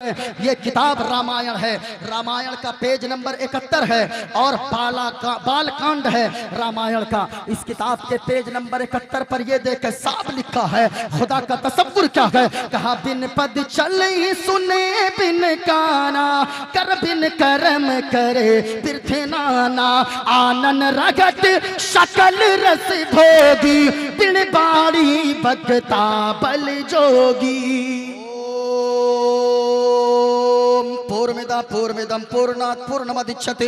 हैं। ये किताब रामायण है। रामायण का पेज नंबर 71 है और बालकांड है रामायण का। इस किताब के पेज नंबर 71 पर ये देख साफ लिखा है खुदा का तसव्वुर क्या है। कहा बिन पद चले सुने बिन काना कर बिन कर्म करे तीर्थे नाना आनन रगत शकल रस भोगी बिन बाड़ी भगता बल जोगी। ओम पूर्णमिदं पूर्णमिदं पूर्णात् पूर्णमुदच्यते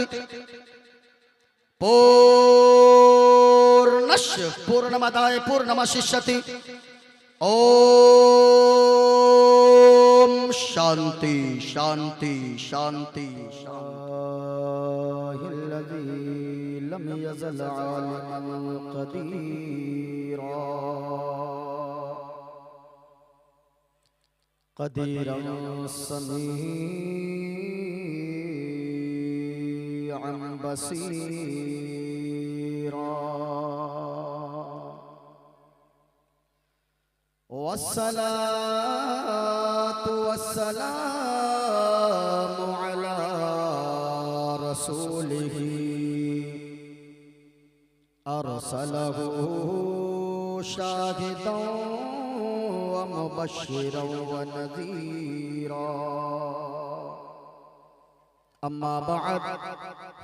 पूर्णस्य पूर्णमादाय पूर्णमेवावशिष्यते। ओम शांति शांति शांति शांति। लम यज़ल आलिमन क़दीरा क़दीरन समीअन बसीरा वस्सलातु वस्सलामु अला रसूलिही अरसलहु शाहिदन व मुबश्शिरन व नज़ीरा। अम्मा बअद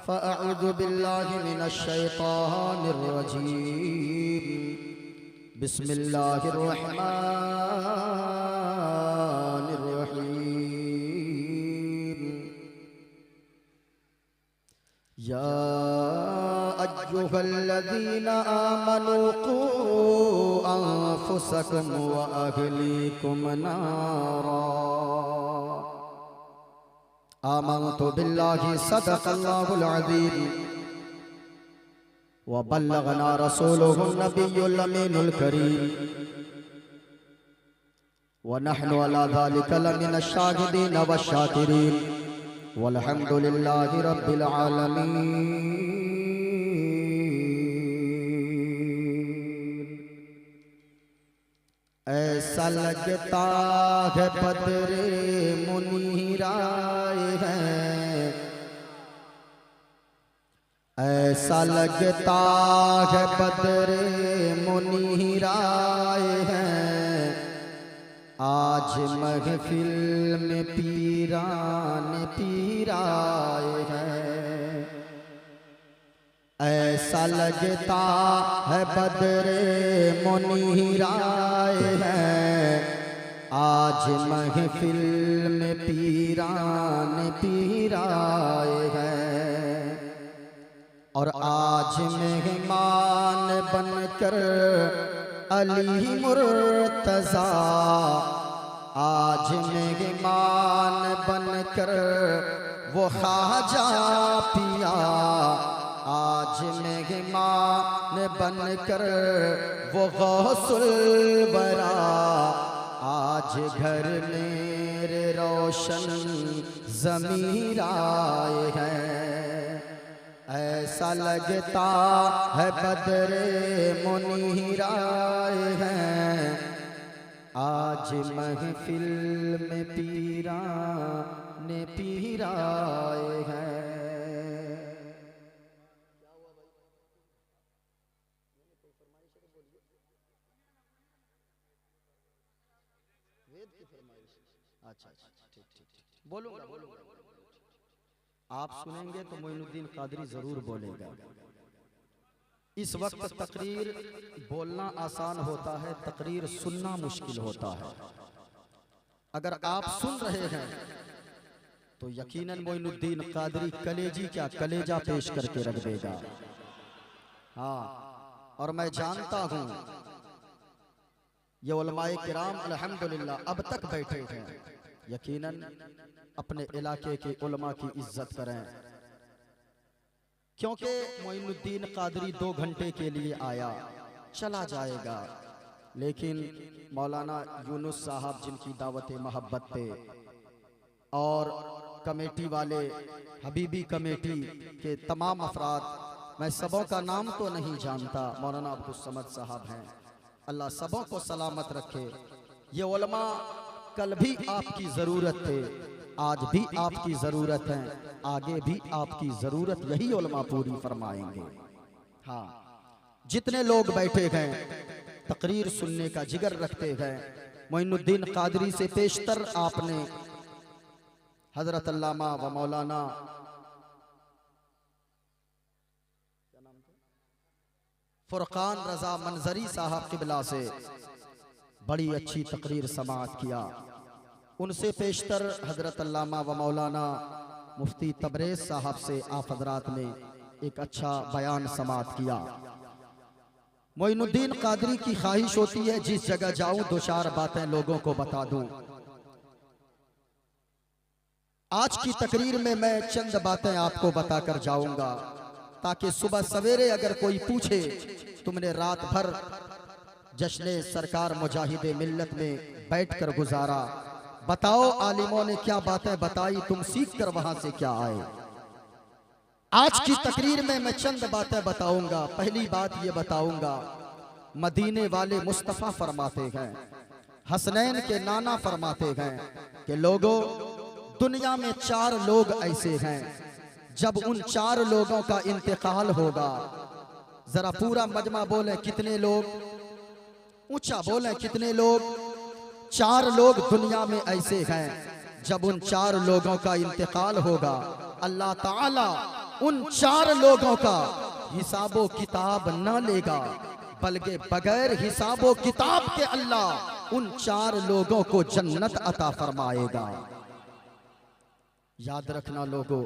फ़अऊज़ु बिल्लाहि मिनश शैतानिर रजीम। बिस्मिल्लाहिर्रहमानिर्रहीम। या अय्युहल्लज़ीना आमनू क़ू अन्फुसकुम व अहलीकुम नारा। आमन्तु बिल्लाहि सदक़ल्लाहुल अज़ीम व बल्लगना रसूलुहुन नबियुल अमीनुल करीम व नहनु अला ज़ालिका लमिनश शाहिदीन वश्शाकिरीन वल्हम्दुलिल्लाहि रब्बिल आलमीन। ऐसा लगता है बदरे मुनीर आए हैं, ऐसा लगता है बदरे मुनीर आए हैं। आज महफिल में पीरान पीर आए हैं। ऐसा लगता है बदरे मुनीर आए हैं। आज महफिल में पीरान पीर आए हैं। और आज मेहमान बनकर अली मुर्तज़ा, आज मेहमान बनकर वो ख्वाजा पिया, आज मेहमान बनकर वो गौसुल बरा। आज घर मेरे रोशन ज़मीर आए हैं। ऐसा लगता है बदरे मुनीर आए हैं। आज महफिल में पीरान पीर आए हैं। अच्छा ठीक ठीक बोलूंगा। आप सुनेंगे तो मोइनुद्दीन कादरी जरूर बोलेगा। इस वक्त तकरीर बोलना आसान होता है, तकरीर सुनना मुश्किल होता है। अगर आप सुन रहे हैं तो यकीनन मोइनुद्दीन कादरी कलेजी क्या कलेजा पेश करके रख देगा। हाँ, और मैं जानता हूं ये उलमाए किराम अल्हम्दुलिल्लाह अब तक बैठे हैं। यकीनन अपने इलाके के उलमा की इज्जत करें, क्योंकि मोइनुद्दीन कादरी 2 घंटे के लिए आया, चला जाएगा। लेकिन मौलाना यूनुस साहब जिनकी दावत मोहब्बत पे और कमेटी वाले हबीबी कमेटी के तमाम अफराद, मैं सबों का नाम तो नहीं जानता, मौलाना अब्दुल समद साहब हैं, अल्लाह सबों को सलामत रखे। ये उलमा कल भी आपकी ज़रूरत थे, आज भी आपकी ज़रूरत है, आगे भी आपकी ज़रूरत, यही उलमा पूरी फरमाएंगे। हाँ, जितने लोग बैठे गए तकरीर सुनने का जिगर रखते गए, मोइनुद्दीन कादरी से पेशतर आपने हजरत अल्लामा व मौलाना फुरकान रजा मंजरी साहब किबला से बड़ी अच्छी तकरीर समाअत किया। उनसे पेशतर हजरत अल्लामा व मौलाना मुफ्ती तबरेज साहब से आप हजरात ने एक अच्छा बयान समाअत किया। मोइनुद्दीन कादरी की ख्वाहिश होती है जिस जगह जाऊं दो चार बातें लोगों को बता दूं। आज की तकरीर में मैं चंद बातें आपको बताकर जाऊंगा, ताकि सुबह सवेरे अगर कोई पूछे तुमने रात भर जश्न सरकार मुजाहिदे मिल्लत में बैठकर गुजारा, बताओ आलिमों ने क्या बातें बताई, तुम सीख कर वहां से क्या आए। आज की तकरीर में मैं चंद बातें बताऊंगा। पहली बात ये बताऊंगा, मदीने वाले मुस्तफ़ा फरमाते हैं, हसनैन के नाना फरमाते हैं कि लोगों, दुनिया में 4 लोग ऐसे हैं, जब उन 4 लोगों का इंतकाल होगा, जरा पूरा मजमा बोले कितने लोग, ऊंचा बोले कितने लोग, 4 लोग दुनिया में ऐसे हैं, जब उन 4 लोगों का इंतकाल होगा, अल्लाह ताला उन 4 लोगों का हिसाबो किताब न लेगा, बल्कि बगैर हिसाबो किताब के अल्लाह उन 4 लोगों को जन्नत अता फरमाएगा। याद रखना लोगों,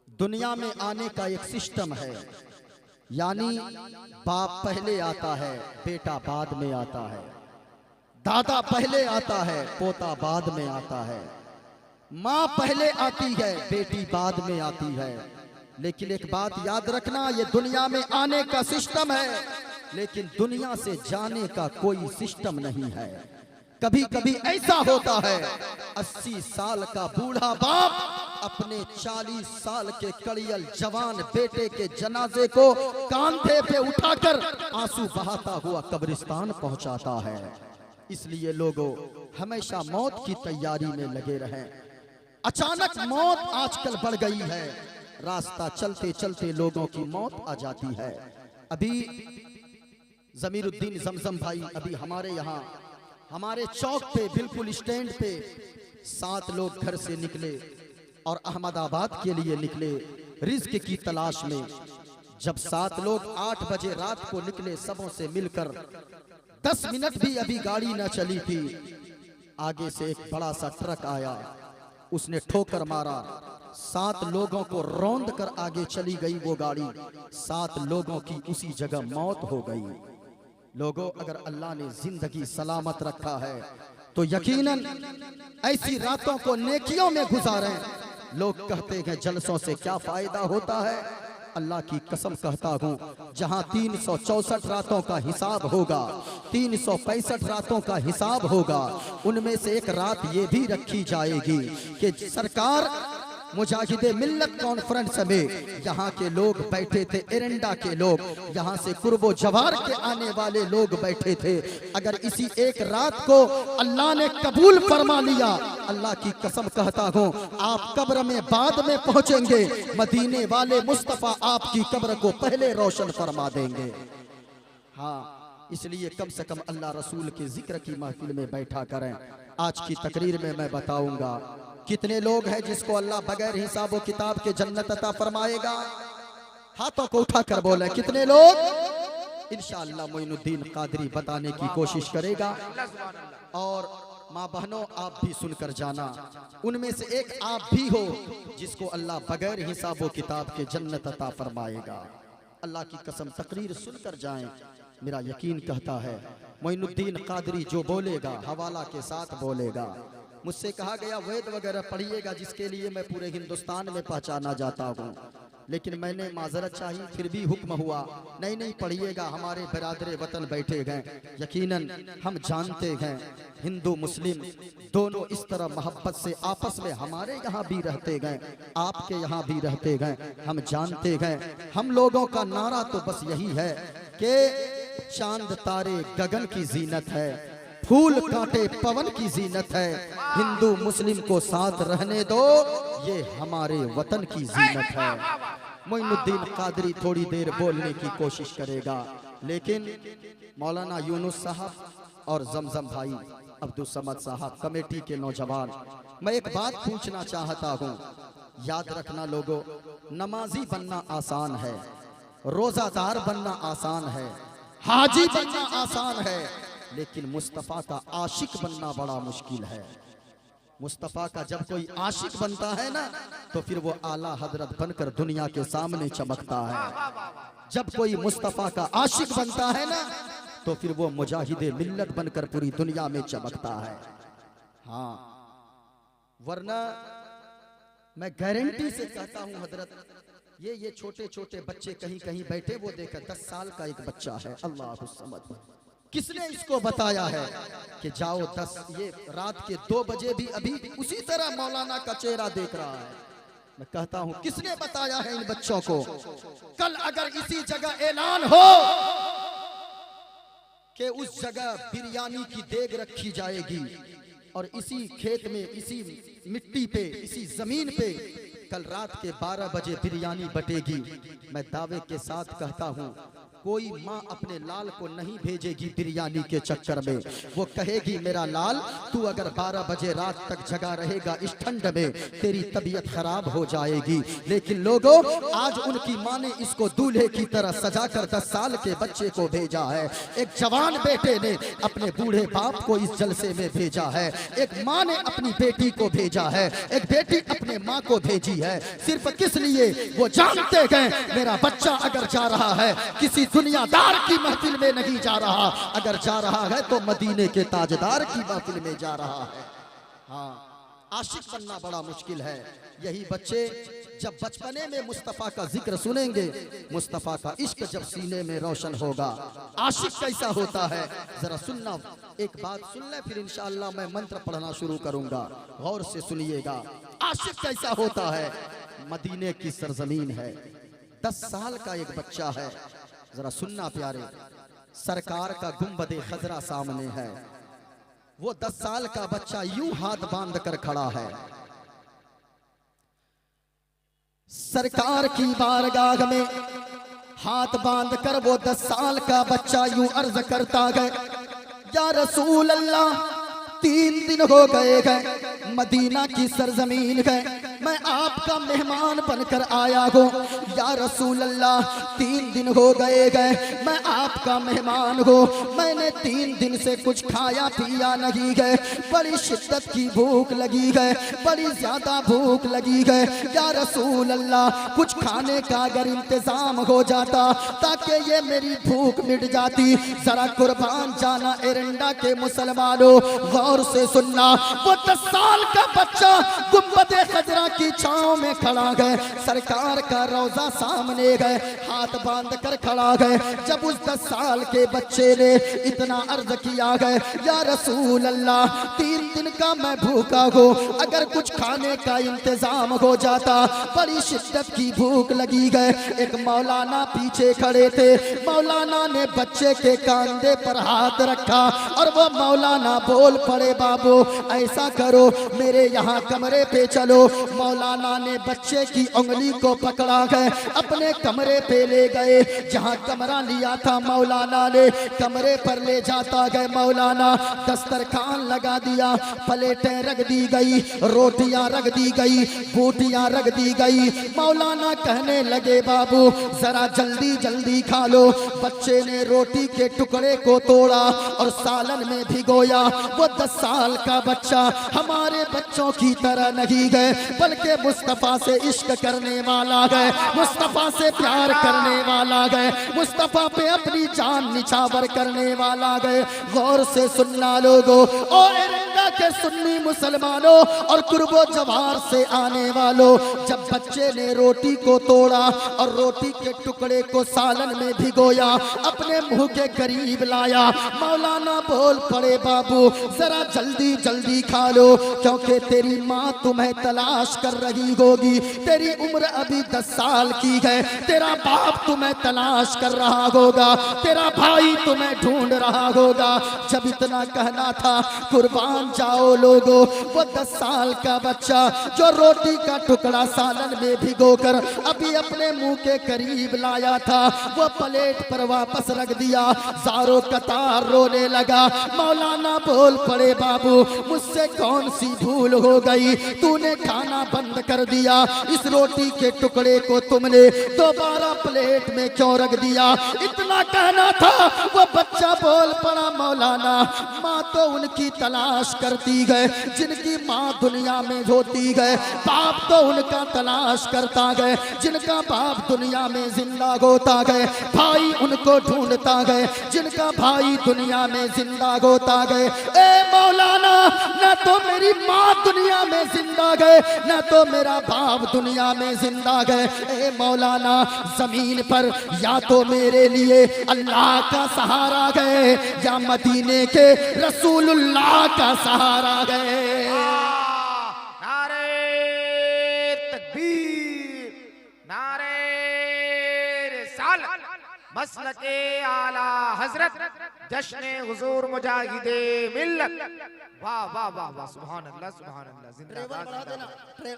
दुनिया में आने का एक सिस्टम है, यानी बाप पहले आता है, बेटा बाद में आता है, दादा पहले आता है, पोता बाद में आता है, माँ पहले आती है, बेटी बाद में आती है। लेकिन एक बात याद रखना, ये दुनिया में आने का सिस्टम है, लेकिन दुनिया से जाने का कोई सिस्टम नहीं है। कभी कभी ऐसा होता है 80 साल का बूढ़ा बाप अपने 40 साल के कड़ियल जवान बेटे के जनाजे को कांधे पे उठाकर आंसू बहाता हुआ कब्रिस्तान पहुंचाता है। इसलिए लोगों, हमेशा मौत की तैयारी में लगे रहें। अचानक मौत आजकल बढ़ गई है, रास्ता चलते चलते लोगों की मौत आ जाती है। अभी जमीरुद्दीन जमजम भाई अभी हमारे यहाँ हमारे चौक पे बिल्कुल स्टैंड पे 7 लोग घर से निकले और अहमदाबाद के लिए निकले रिज्क की तलाश में। जब 7 लोग 8 बजे रात को निकले, सबों से मिलकर 10 मिनट भी अभी गाड़ी न चली थी, आगे से एक बड़ा सा ट्रक आया, उसने ठोकर मारा, 7 लोगों को रौंद कर आगे चली गई वो गाड़ी। 7 लोगों की उसी जगह मौत हो गई। लोगों, अगर अल्लाह ने जिंदगी सलामत रखा है तो यकीनन ऐसी रातों को नेकियों में गुजारें। लोग कहते हैं जलसों से क्या फायदा होता है, अल्लाह की कसम कहता हूँ, जहाँ 364 रातों का हिसाब होगा, 365 रातों का हिसाब होगा, उनमें से एक रात ये भी रखी जाएगी कि सरकार मुजाहिदे मिल्लत कॉन्फ्रेंस में यहाँ के लोग बैठे थे, एरेंडा के लोग, यहाँ से कुर्बो जवार के आने वाले लोग बैठे थे। अगर इसी एक रात को अल्लाह ने कबूल फरमा लिया, अल्लाह की कसम कहता हूँ, आप कब्र में बाद में पहुंचेंगे, मदीने वाले मुस्तफ़ा आपकी कब्र को पहले रोशन फरमा देंगे। हाँ, इसलिए कम से कम अल्लाह रसूल के जिक्र की महफिल में बैठा करें। आज की तकरीर में मैं बताऊंगा कितने लोग हैं जिसको अल्लाह बगैर हिसाब व किताब के जन्नत अता फरमाएगा। हाथों को उठाकर बोले कितने लोग। इंशाअल्लाह मोइनुद्दीन कादरी बताने की कोशिश करेगा, और माँ बहनों आप भी सुनकर जाना, उनमें से एक आप भी हो जिसको अल्लाह बगैर हिसाब व किताब के जन्नत अता फरमाएगा। अल्लाह की कसम तकरीर सुनकर जाएं, मेरा यकीन कहता है मोइनुद्दीन कादरी जो बोलेगा हवाला के साथ बोलेगा। मुझसे कहा गया वेद वगैरह पढ़िएगा, जिसके लिए मैं पूरे हिंदुस्तान में पहचाना जाता हूँ, लेकिन मैंने माजरत चाही, फिर भी हुक्म हुआ नहीं पढ़िएगा, हमारे बिरादरे वतन बैठे गए। यकीनन हम जानते हैं हिंदू मुस्लिम दोनों इस तरह मोहब्बत से आपस में हमारे यहाँ भी रहते गए, आपके यहाँ भी रहते गए। हम जानते हैं हम लोगों का नारा तो बस यही है कि चांद तारे गगन की जीनत है, फूल कांटे पवन की जीनत है, हिंदू मुस्लिम को साथ रहने दो, ये हमारे वतन की जीनत है। मोइनुद्दीन कादरी थोड़ी देर बोलने की कोशिश करेगा, लेकिन मौलाना यूनुस साहब और जमजम भाई अब्दुल समद साहब कमेटी के नौजवान, मैं एक बात पूछना चाहता हूँ। याद रखना लोगों, नमाजी बनना आसान है, रोजादार बनना आसान है, हाजी बनना आसान है, लेकिन मुस्तफ़ा का आशिक बनना बड़ा मुश्किल है। मुस्तफ़ा का जब कोई आशिक बनता है ना, तो फिर वो आला हजरत बनकर दुनिया के सामने चमकता है। जब कोई मुस्तफ़ा का आशिक बनता है ना, तो फिर वो मुजाहिदे मिल्लत बनकर पूरी दुनिया में चमकता है। हाँ, वरना मैं गारंटी से कहता हूँ हजरत, ये छोटे छोटे बच्चे कहीं कहीं बैठे, वो देखा 10 साल का एक बच्चा है, अल्लाह समझ, किसने इसको बताया है कि जाओ 10, ये रात के 2 बजे भी अभी उसी तरह मौलाना का चेहरा देख रहा है। मैं कहता हूं, किसने बताया है इन बच्चों को? कल अगर इसी जगह ऐलान हो कि उस जगह बिरयानी की देग रखी जाएगी और इसी खेत में, इसी मिट्टी पे, इसी जमीन पे कल रात के 12 बजे बिरयानी बटेगी, मैं दावे के साथ कहता हूं, कोई माँ अपने लाल को नहीं भेजेगी बिरयानी के चक्कर में। वो कहेगी, मेरा लाल तू अगर 12 बजे रात तक जगा रहेगा इस ठंड में, तेरी तबीयत खराब हो जाएगी। लेकिन लोगों, आज उनकी माँ ने इसको दूल्हे की तरह सजाकर 10 साल के बच्चे को भेजा है। एक जवान बेटे ने अपने बूढ़े बाप को इस जलसे में भेजा है। एक माँ ने अपनी बेटी को भेजा है, एक बेटी अपने माँ को भेजी है। सिर्फ किस लिए? वो जानते हैं मेरा बच्चा अगर जा रहा है किसी दुनियादार की महफिल में नहीं जा रहा, अगर जा रहा है तो मदीने के ताजदार की महफिल में जा रहा है। हाँ, आशिक बनना बड़ा मुश्किल है। यही बच्चे जब बचपने में मुस्तफ़ा का जिक्र सुनेंगे, मुस्तफ़ा का इश्क जब सीने में रोशन होगा, आशिक कैसा होता है जरा सुनना। एक बात सुन ले, फिर इंशाअल्लाह मैं मंत्र पढ़ना शुरू करूंगा, गौर से सुनिएगा। आशिक कैसा होता है? मदीने की सरजमीन है, 10 साल का एक बच्चा है, जरा सुनना प्यारे, सरकार का गुंबदे खजरा सामने है, वो 10 साल का बच्चा यूं हाथ बांध कर खड़ा है। सरकार की बारगाह में हाथ बांध कर वो 10 साल का बच्चा यूं अर्ज करता है, या रसूल अल्लाह, 3 दिन हो गए हैं मदीना की सरजमीन है, मैं आपका मेहमान बनकर आया हूँ। या रसूल अल्लाह, 3 दिन हो गए हैं मैं आपका मेहमान हूँ, मैंने 3 दिन से कुछ खाया पिया नहीं है, बड़ी शिद्दत की भूख लगी है, बड़ी ज्यादा भूख लगी है। या रसूल अल्लाह, कुछ खाने का अगर इंतजाम हो जाता ताकि ये मेरी भूख मिट जाती। जरा कुर्बान जाना एरंडा के मुसलमानों, गौर से सुनना। वो 10 साल का बच्चा गुंबदे खजरा की छांव में खड़ा है, सरकार का रोजा सामने है, हाथ बांध कर खड़ा है। जब उस 10 साल के बच्चे ने इतना अर्ज किया है, या रसूल अल्लाह, 3 दिन का मैं भूखा हूँ, अगर कुछ खाने का इंतजाम हो जाता, बड़ी शिद्दत की भूख लगी है। एक मौलाना पीछे खड़े थे, मौलाना ने बच्चे के कंधे पर हाथ रखा और वो मौलाना बोल पड़े, बाबू ऐसा करो, मेरे यहाँ कमरे पे चलो। मौलाना ने बच्चे की उंगली को पकड़ा है, अपने कमरे पे ले गए, जहाँ कमरा लिया था मौलाना ने, कमरे पर ले जाता गए। मौलाना दस्तरखान लगा दिया, प्लेटें रख दी गई, रोटियां रख दी गई, बूटियां रख दी गई। मौलाना कहने लगे, बाबू जरा जल्दी जल्दी खा लो। बच्चे ने रोटी के टुकड़े को तोड़ा और सालन में भिगोया। वो 10 साल का बच्चा हमारे बच्चों की तरह नहीं है, बल्कि मुस्तफ़ा से इश्क करने वाला है, मुस्तफ़ा से प्यार करने वाला है, मुस्तफ़ा पे अपनी जान निछावर करने वाला है। गौर से सुनना लोगों, और एरंडा के सुन्नी मुसलमानों और कुर्बो जवार से आने वालों, जब बच्चे ने रोटी को तोड़ा और रोटी के टुकड़े को सालन में भिगोया, अपने मुंह के करीब लाया, मौलाना बोल पड़े, बाबू जरा जल्दी जल्दी खा लो, क्योंकि तेरी माँ तुम्हें तलाश कर रही होगी, तेरी उम्र उम्र अभी 10 साल की है, तेरा बाप तुम्हें तलाश कर रहा होगा, तेरा भाई तुम्हें ढूंढ रहा होगा। जब इतना कहना था कुर्बान जाओ लोगो, वो 10 साल का बच्चा जो रोटी का टुकड़ा सालन में भिगोकर अभी अपने मुंह के करीब लाया था, वो प्लेट पर वापस रख दिया, ज़ारो कतार रोने लगा। मौलाना बोल पड़े, बाबू मुझसे कौन सी भूल हो गई, तूने खाना बंद कर दिया, इस रोटी के टुकड़े को तुमने दोबारा प्लेट में क्यों रख दिया। इतना कहना था, वो बच्चा बोल पड़ा, मौलाना माँ तो उनकी तलाश करती है जिनकी माँ दुनिया में होती है, बाप तो उनका तलाश करता है जिनका बाप दुनिया में जिंदा होता है, भाई उनको ढूंढता है जिनका भाई दुनिया में जिंदा होता है। ए मौलाना, न तो मेरी माँ दुनिया में जिंदा है, न तो मेरा बाप दुनिया में जिंदा है। ए मौलाना, जमीन पर या तो मेरे लिए अल्लाह का सहारा है या मदीने के रसूलुल्लाह का सहारा है। नारे तकबीर, नारे रिसालत, मसलके आला हजरत, जश्ने हुजूर मुजाहिदे मिल्लत। वाह वाह वाह वाह, सुभान अल्लाह सुभान अल्लाह। ट्रेवल बढ़ा देना,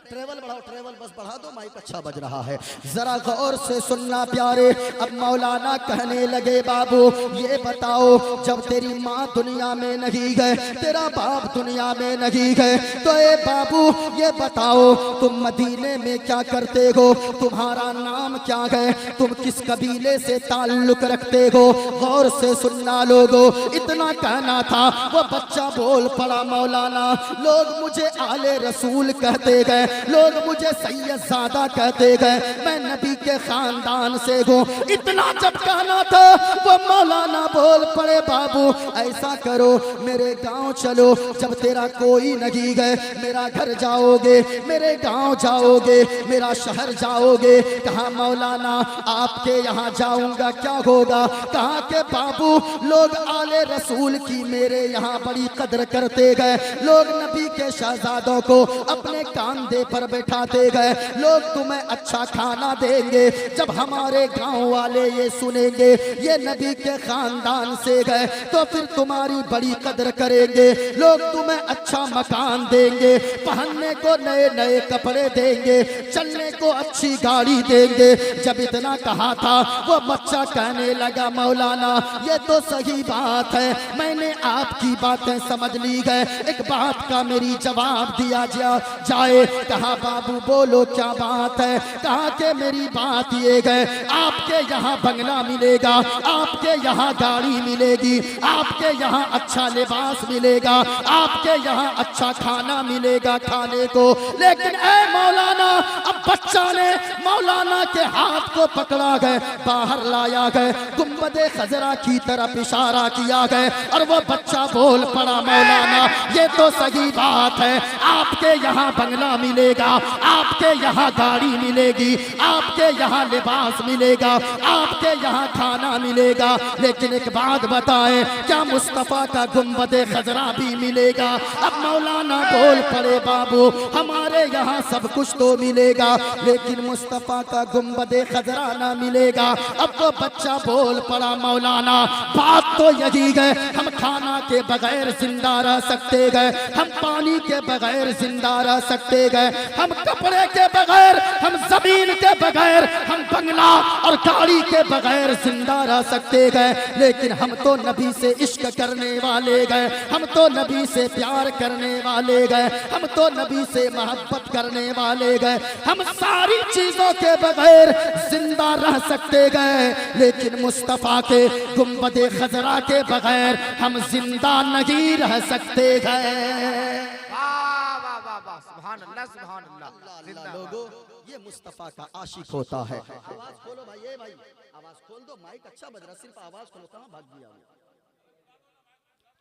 ट्रेवल बढ़ाओ, ट्रेवल बस बढ़ा दो, माइक अच्छा बज रहा है। जरा गौर से सुनना प्यारे। अब मौलाना कहने लगे, बाबू ये बताओ, जब तेरी माँ दुनिया में नहीं है, तेरा बाप दुनिया में नहीं है, तो ए बाबू ये बताओ तुम मदीने में क्या करते हो, तुम्हारा नाम क्या है, तुम किस कबीले से ताल्लुक रखते हो। गौर से सुनना लोगो, इतना कहना था, वो बच्चा बोल पड़ा, मौलाना लोग मुझे आले रसूल कहते गए, लोग मुझे सैयदजादा कहते गए, मैं नबी के खानदान से हूँ। इतना जब कहना था, वो मौलाना बोल पड़े, बाबू ऐसा करो मेरे गांव चलो, जब तेरा कोई नहीं है, मेरा घर जाओगे, मेरे गांव जाओगे, मेरा शहर जाओगे। कहा मौलाना आपके यहाँ जाऊंगा क्या होगा, कहा के बाबू लोग आले रसूल की मेरे यहाँ बड़ी कदर करते गए, लोग नबी के शहजादों को अपने कांधे पर बैठाते गए, लोग तुम्हें अच्छा खाना देंगे। जब हमारे गांव वाले ये सुनेंगे ये नबी के खानदान से गए, तो फिर तुम्हारी बड़ी कदर करेंगे, लोग तुम्हें अच्छा मकान देंगे, पहनने को नए नए कपड़े देंगे, चलने को अच्छी गाड़ी देंगे। जब इतना कहा था, वो बच्चा कहने लगा, मौलाना ये तो सही बात है, मैंने आपकी बातें समझ ली है, एक बात का मेरी जवाब दिया जाए। कहा बाबू बोलो क्या बात है, कहा कि मेरी बात ये है, आपके यहाँ बंगला मिलेगा, आपके यहाँ गाड़ी मिलेगी, आपके यहाँ अच्छा लिबास मिलेगा, आपके यहाँ अच्छा खाना मिलेगा खाने को, लेकिन ए मौलाना, अब बच्चा ने मौलाना के हाथ को पकड़ा गए, बाहर लाया गए, गुंबदे खजरा की तरफ इशारा किया गए, और वो बच्चा बोल पड़ा, मौलाना ये तो सही बात है, आपके यहाँ बंगला मिलेगा, आपके यहाँ गाड़ी मिलेगी, आपके यहाँ लिबास मिलेगा, आपके यहाँ खाना मिलेगा, लेकिन एक बात बताएं, क्या मुस्तफ़ा का गुंबदे खजरा भी मिलेगा। अब मौलाना बोल पड़े, बाबू हमारे यहाँ सब कुछ तो मिलेगा, लेकिन मुस्तफ़ा का गुंबदे खजरा ना मिलेगा। अब तो बच्चा बोल पड़ा, मौलाना बात तो यही है, हम खाना के बगैर जिंदा रह सकते गए, हम पानी के बगैर जिंदा रह सकते गए, हम कपड़े के बगैर, हम जमीन के बगैर, हम बंगला और गाड़ी के बगैर जिंदा रह सकते गए, लेकिन हम तो नबी से इश्क करने वाले गए, हम तो नबी से प्यार करने वाले गए, हम तो नबी से मोहब्बत करने वाले गए, हम सारी चीजों के बगैर जिंदा रह सकते गए, लेकिन मुस्तफ़ा के गुंबदे खजरा के बगैर हम जिंदा नहीं रह सकते गए। वाह वाह वाह वाह, सुभान अल्लाह सुभान अल्लाह। लोगों ये मुस्तफ़ा का आशिक होता है। आवाज खोलो भाई, ये भाई आवाज खोल दो, माइक अच्छा बज रहा, सिर्फ आवाज खोलो, कहाँ भाग गया।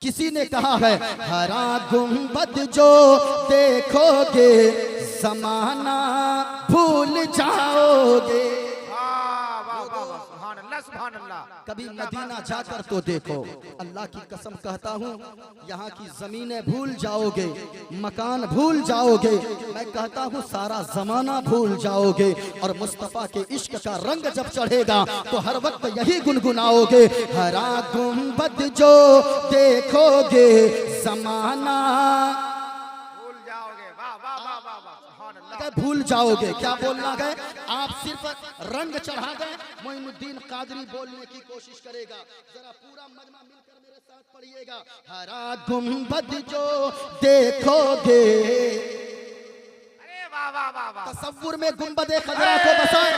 किसी ने कहा है, हरा गुंबद जो देखोगे जमाना भूल जाओगे। वाह वाह वाह, सुभान अल्लाह सुभान अल्लाह। कभी मदीना जाकर तो देखो, अल्लाह की कसम कहता हूँ, यहाँ की जमीनें भूल जाओगे, मकान भूल जाओगे, मैं कहता हूँ सारा जमाना भूल जाओगे, और मुस्तफा के इश्क का रंग जब चढ़ेगा तो हर वक्त यही गुनगुनाओगे, हरा गुंबद जो देखोगे जमाना भूल जाओगे। क्या बोलना गए, आप सिर्फ रंग चढ़ा गए, मोइनुद्दीन कादरी बोलने की कोशिश करेगा। जरा पूरा मजमा मिलकर मेरे साथ पढ़िएगा, हरा गुंबद जो देखोगे, तसव्वुर में गुंबदे खजरा को बसाएं,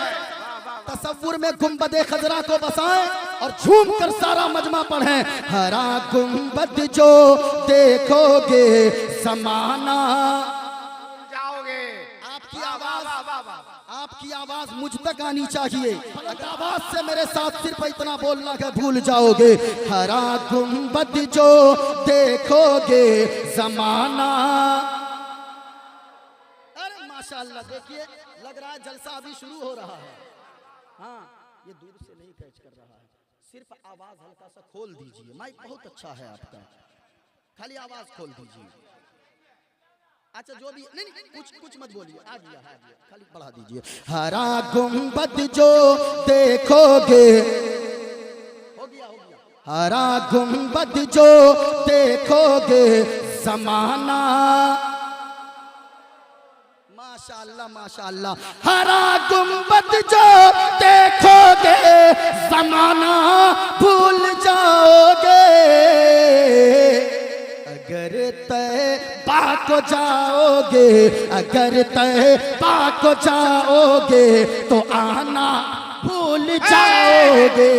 तसव्वुर में गुंबदे खजरा को बसाएं और झूम कर सारा मजमा पढ़ें, हरा गुंबद जो देखोगे समाना। आपकी आवाज मुझ तक आनी चाहिए, अगर आवाज से मेरे साथ सिर्फ इतना बोलना कि भूल जाओगे, हरा गुंबद जो देखोगे जमाना। अरे माशाअल्लाह, देखिए लग रहा है जलसा अभी शुरू हो रहा है। हाँ, ये दूर से नहीं कैच कर रहा है, सिर्फ आवाज हल्का सा खोल दीजिए, माइक बहुत अच्छा है आपका, खाली आवाज खोल दीजिए। अच्छा जो भी नहीं, कुछ मत बोलिए, आ गया खाली बढ़ा दीजिए, हरा गुंबद जो देखोगे, हो गया, हरा गुंबद जो देखोगे जमाना। माशाअल्लाह माशाअल्लाह, हरा गुंबद जो देखोगे जमाना भूल जाओगे, अगर तैबा को जाओगे, अगर तैबा को जाओगे तो आना भूल जाओगे,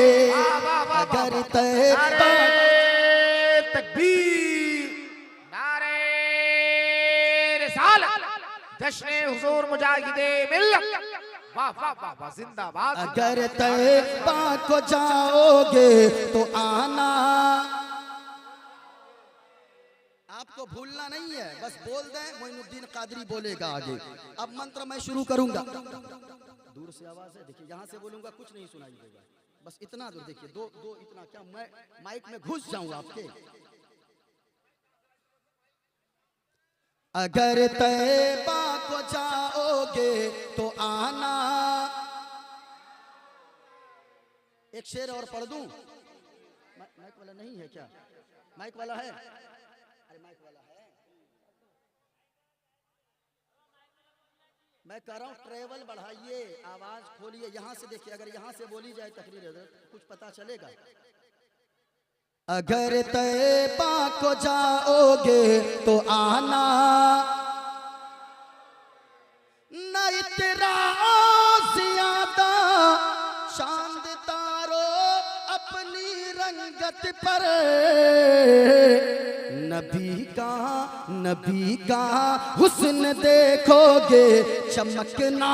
अगर तैबा। तकबीर, नारे रिसालत, जश्ने हुजूर मुजाहिदे मिल्लत, वाह वाह वाह वाह, जिंदाबाद। अगर तैबा को जाओगे तो आना, आपको भूलना नहीं है, बस बोल दें, मोइनुद्दीन कादरी बोलेगा आगे। अब मंत्र मैं शुरू करूंगा, दूर से आवाज है, देखिए यहाँ से बोलूंगा कुछ नहीं सुनाई देगा, बस इतना दूर देखिए, दो इतना, क्या मैं माइक में घुस जाऊंगा आपके। अगर तैबा को जाओगे तो आना, एक शेर और पढ़ दूं, माइक वाला नहीं है क्या, माइक वाला है, माइक वाला है, मैं कह रहा हूं ट्रेवल बढ़ाइए, आवाज खोलिए, यहां से देखिए, अगर यहां से बोली जाए तकरीर कुछ पता चलेगा। अगर तैबा को जाओगे तो आना, न इतरा ज्यादा चांद तारो अपनी रंगत पर, नबी का हुस्न देखोगे चमकना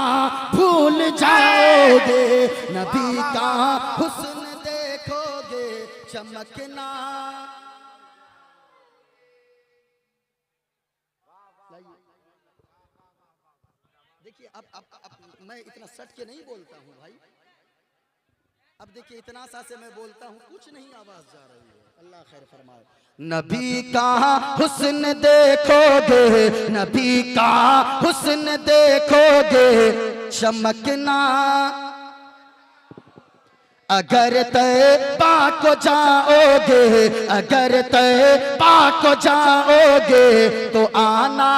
भूल जाओगे, नबी का हुस्न देखोगे चमकना। देखिए अब मैं इतना सट के नहीं बोलता हूँ भाई, अब देखिए इतना सा से मैं बोलता हूँ, कुछ नहीं आवाज जा रही है, अल्लाह खैर फरमाए। नबी का हुस्न देखोगे, नबी का हुस्न देखोगे चमकना, अगर तैबा को जाओगे, अगर तैबा को जाओगे तो आना।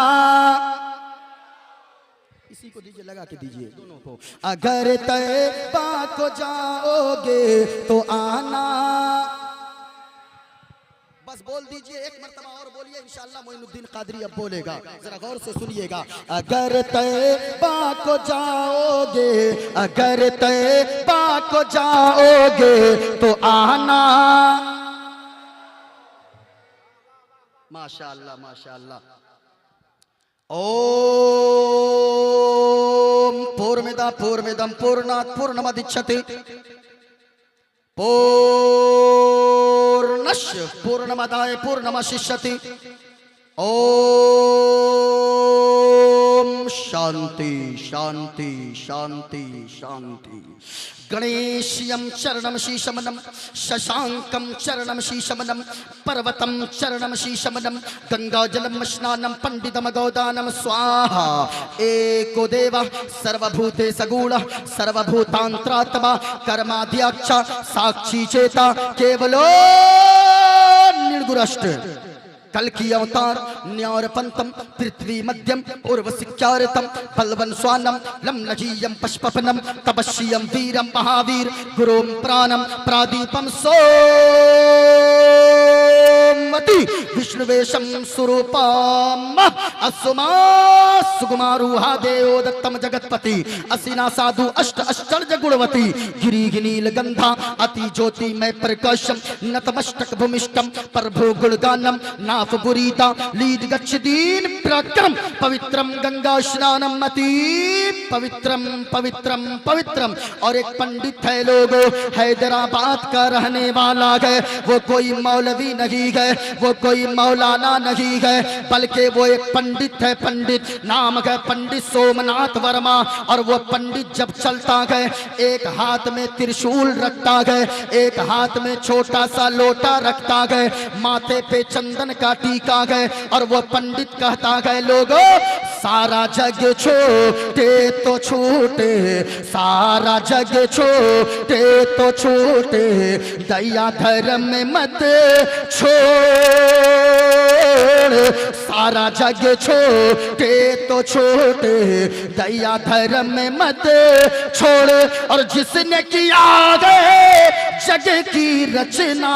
इसी को दीजिए, लगा के दीजिए दोनों को, अगर तैबा को जाओगे तो आना। बस बोल दीजिए, एक मर्तबा और बोलिए, इंशाअल्लाह मोइनुद्दीन कादरी अब बोलेगा, जरा गौर से सुनिएगा। अगर तैबा को जाओगे, अगर तैबा को जाओगे तो आना। माशाअल्लाह माशाअल्लाह। ओम पूर्णमिदं पूर्णमिदं पूर्णात् पूर्णमुदच्यते पूर्णस्य पूर्णमादाय पूर्णमेवावशिष्यते। ओम शांति शांति शांति शांति। गणेशयं चरणं शीशमनं शशांकं चरणं शीशमनं पर्वतं चरणं शीशमनं गंगाजलं स्नानं पंडितम गौदानं स्वाहा। एको देव सर्वभूते सगुण सर्वभूतांतरात्मा कर्माध्यक्ष साक्षी चेता केवलो निर्गुणष्ट। कल की अवतार न्यारपंतम पृथ्वी मध्यम उर्वशिख्यारतम बलवन स्वानम लम नजीयम पशुपनम तपस्यम वीरम महावीर गुरुम प्राणम प्रादीपम सोमति विष्णुवेशम स्वरूपम असुमा सुकुमारूहा देवो दत्तम जगतपति असिना साधु अष्ट अष्टर्ज गुणवती गिरिगिनील गंधा अति ज्योति में प्रकाशम नतमस्तक भूमिष्ठम प्रभु गुणगानम नाफपुरीता लीड गच्छदीन प्रक्रम पवित्रम गंगा स्नानम मति पवित्रम पवित्रम पवित्रम। और एक पंडित है लोगो हैदराबाद का रहने वाला है, वो कोई मौलवी नहीं है, वो कोई मौलाना नहीं है, बल्कि वो एक पंडित है। पंडित नाम है पंडित सोमनाथ वर्मा। और वो पंडित जब चलता है एक हाथ में त्रिशूल रखता है, एक हाथ में छोटा सा लोटा रखता है, माथे पे चंदन का टीका है। और वो पंडित कहता है लोगों सारा जग छोटे तो छोटे, सारा जग छोटे तो छोटे, दया धर्म में मत छोड़। सारा जग छोटे तो छोटे, दया धर्म में मत छोड़। और जिसने किया है जग की रचना,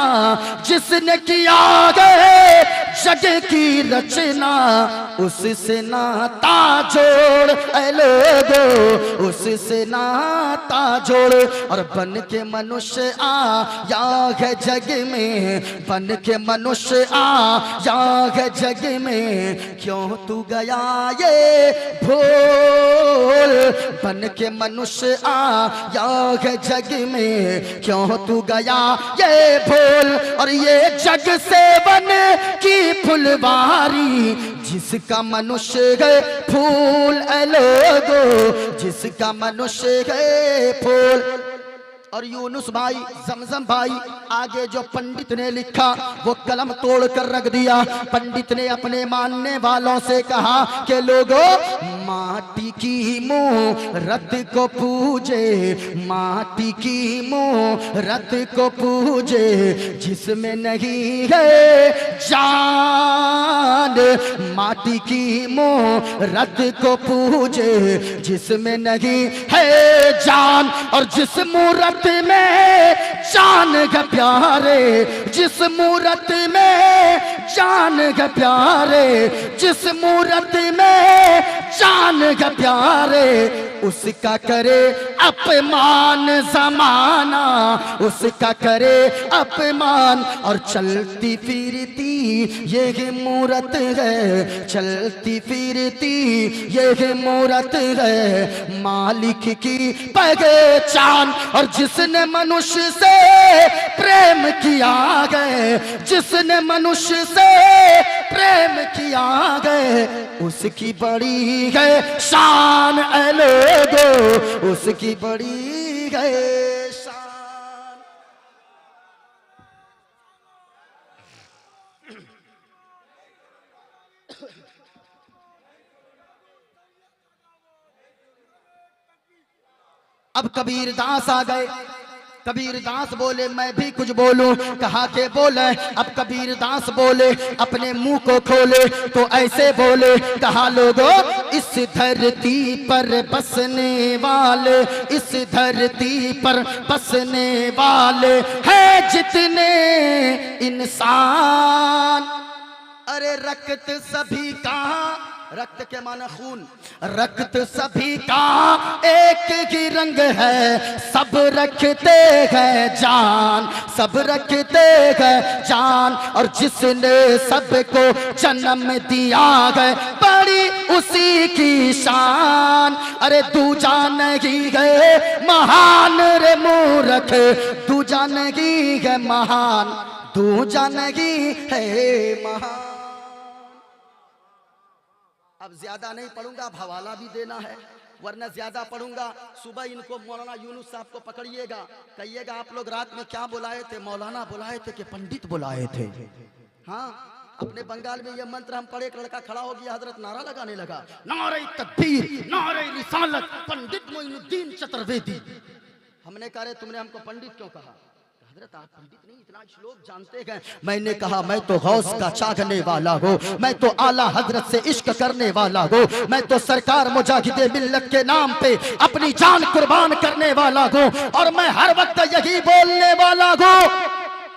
जिसने किया है जग की रचना, उससे नाता जोड़ ऐ लोगो, उससे नाता जोड़। और बन के मनुष्य आया है जग में, बन के मनुष्य आया है जग में, क्यों तू गया ये भूल। बन के मनुष्य आया है जग में, क्यों तू गया ये भूल। और ये जग से बन की फुलवारी, जिसका मनुष्य है फूल ऐ लोगो, जिसका मनुष्य है फूल। और यूनुस भाई जमजम भाई आगे जो पंडित ने लिखा वो कलम तोड़ कर रख दिया। पंडित ने अपने मानने वालों से कहा कि लोगों माटी की मूरत को पूजे, माटी की मूरत को पूजे, जिसमें नहीं है जान। माटी की मूरत को पूजे, जिसमें नहीं है जान। और जिस मूरत में जान है प्यारे, जिस मूरत में जान है प्यारे, जिस मूरत में जान है प्यारे, उसका करे अपमान जमाना, उसका करे अपमान। और चलती फिरती ये मूरत है, चलती फिरती ये मूरत है, मालिक की पहचान। और जिसने मनुष्य से प्रेम किया गए, जिसने मनुष्य से प्रेम किया गए, उसकी बड़ी है शान ऐ लोगो, उसकी बड़ी है शान। अब कबीर दास आ गए। कबीर दास बोले मैं भी कुछ बोलूं, कहा के बोले। अब कबीर दास बोले अपने मुंह को खोले तो ऐसे बोले, कहा लोगों इस धरती पर बसने वाले, इस धरती पर बसने वाले हैं जितने इंसान, अरे रक्त सभी का, रक्त के माना खून, रक्त सभी का एक ही रंग है, सब रखते हैं जान, सब रखते हैं जान। और जिसने सबको जन्म दिया है बड़ी उसी की शान। अरे दूजा नहीं है महान रे मूर्ख, दूजा नहीं है महान, दूजा नहीं है महान। अब ज्यादा नहीं पढ़ूंगा, अब हवाला भी देना है, वरना ज्यादा पढ़ूंगा सुबह इनको मौलाना यूनुस साहब को पकड़िएगा, कहिएगा आप लोग रात में क्या बुलाए थे? मौलाना बुलाए थे कि पंडित बुलाए थे? हाँ, अपने बंगाल में ये मंत्र हम पढ़े, एक लड़का खड़ा हो गया, हजरत नारा लगाने लगा, नारे तकबीर, नारे रिसालत, पंडित मोइनुद्दीन चतुर्वेदी। हमने कहा तुमने हमको पंडित क्यों कहा? हजरत आप पंडित नहीं, इतना श्लोक जानते हैं। मैंने कहा मैं तो गौस का चाहने वाला हूँ, मैं तो आला हजरत से इश्क करने वाला हूँ, मैं तो सरकार मुजाहिदे मिल्लत के नाम पे अपनी जान कुर्बान करने वाला हूँ, और मैं हर वक्त यही बोलने वाला हूँ,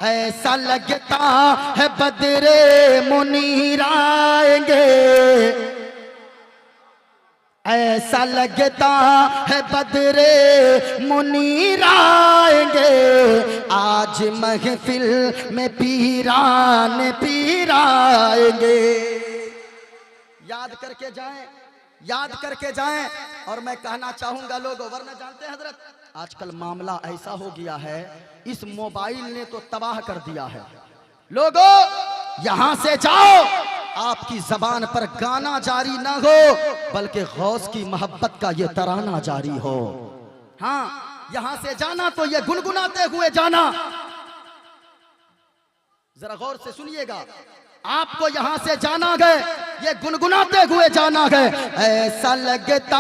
ऐसा लगता है बदरे मुनीर आएंगे, ऐसा लगता है बदरे मुनीर आएंगे, आज महफिल में पीरान पीर आएंगे। याद करके जाएं, याद करके जाएं। और मैं कहना चाहूंगा लोगों, वरना जानते हैं हजरत आजकल मामला ऐसा हो गया है, इस मोबाइल ने तो तबाह कर दिया है। लोगों यहां से जाओ, आपकी जबान पर गाना जारी ना हो, बल्कि गौस की मोहब्बत का ये तराना जारी हो। हाँ, यहां से जाना तो ये गुनगुनाते हुए जाना। जरा गौर से सुनिएगा, आपको यहां से जाना गए, ये गुनगुनाते हुए जाना गए, ऐसा लगता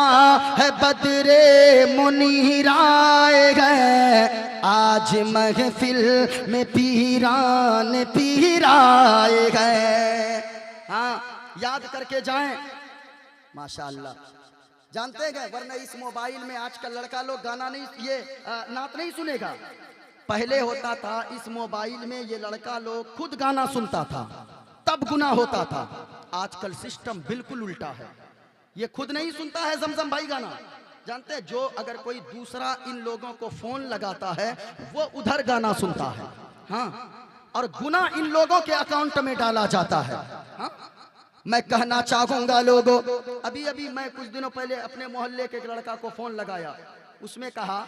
है बदरे मुनीर आए गए, आज महफिल में पीरान पीर आए गए। हाँ, याद करके जाएं, माशाअल्लाह। जानते हैं, वरना इस मोबाइल में आजकल लड़का लोग गाना नहीं, ये नात नहीं सुनेगा। पहले होता था इस मोबाइल में ये लड़का लोग खुद गाना सुनता था, तब गुनाह होता था। आजकल सिस्टम बिल्कुल उल्टा है, ये खुद नहीं सुनता है जमजम भाई गाना। जानते हैं, जो अगर कोई दूसरा इन लोगों को फोन लगाता है वो उधर गाना सुनता है। हाँ, और गुनाह इन लोगों के अकाउंट में डाला जाता है। हाँ? मैं कहना चाहूंगा लोगों, अभी अभी मैं कुछ दिनों पहले अपने मोहल्ले के एक लड़का को फोन लगाया, उसमें कहा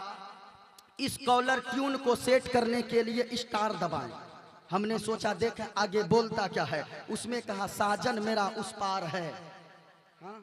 इस कॉलर ट्यून को सेट करने के लिए स्टार दबाएं। हमने सोचा देखें आगे बोलता क्या है, उसमें कहा साजन मेरा उस पार है। हाँ?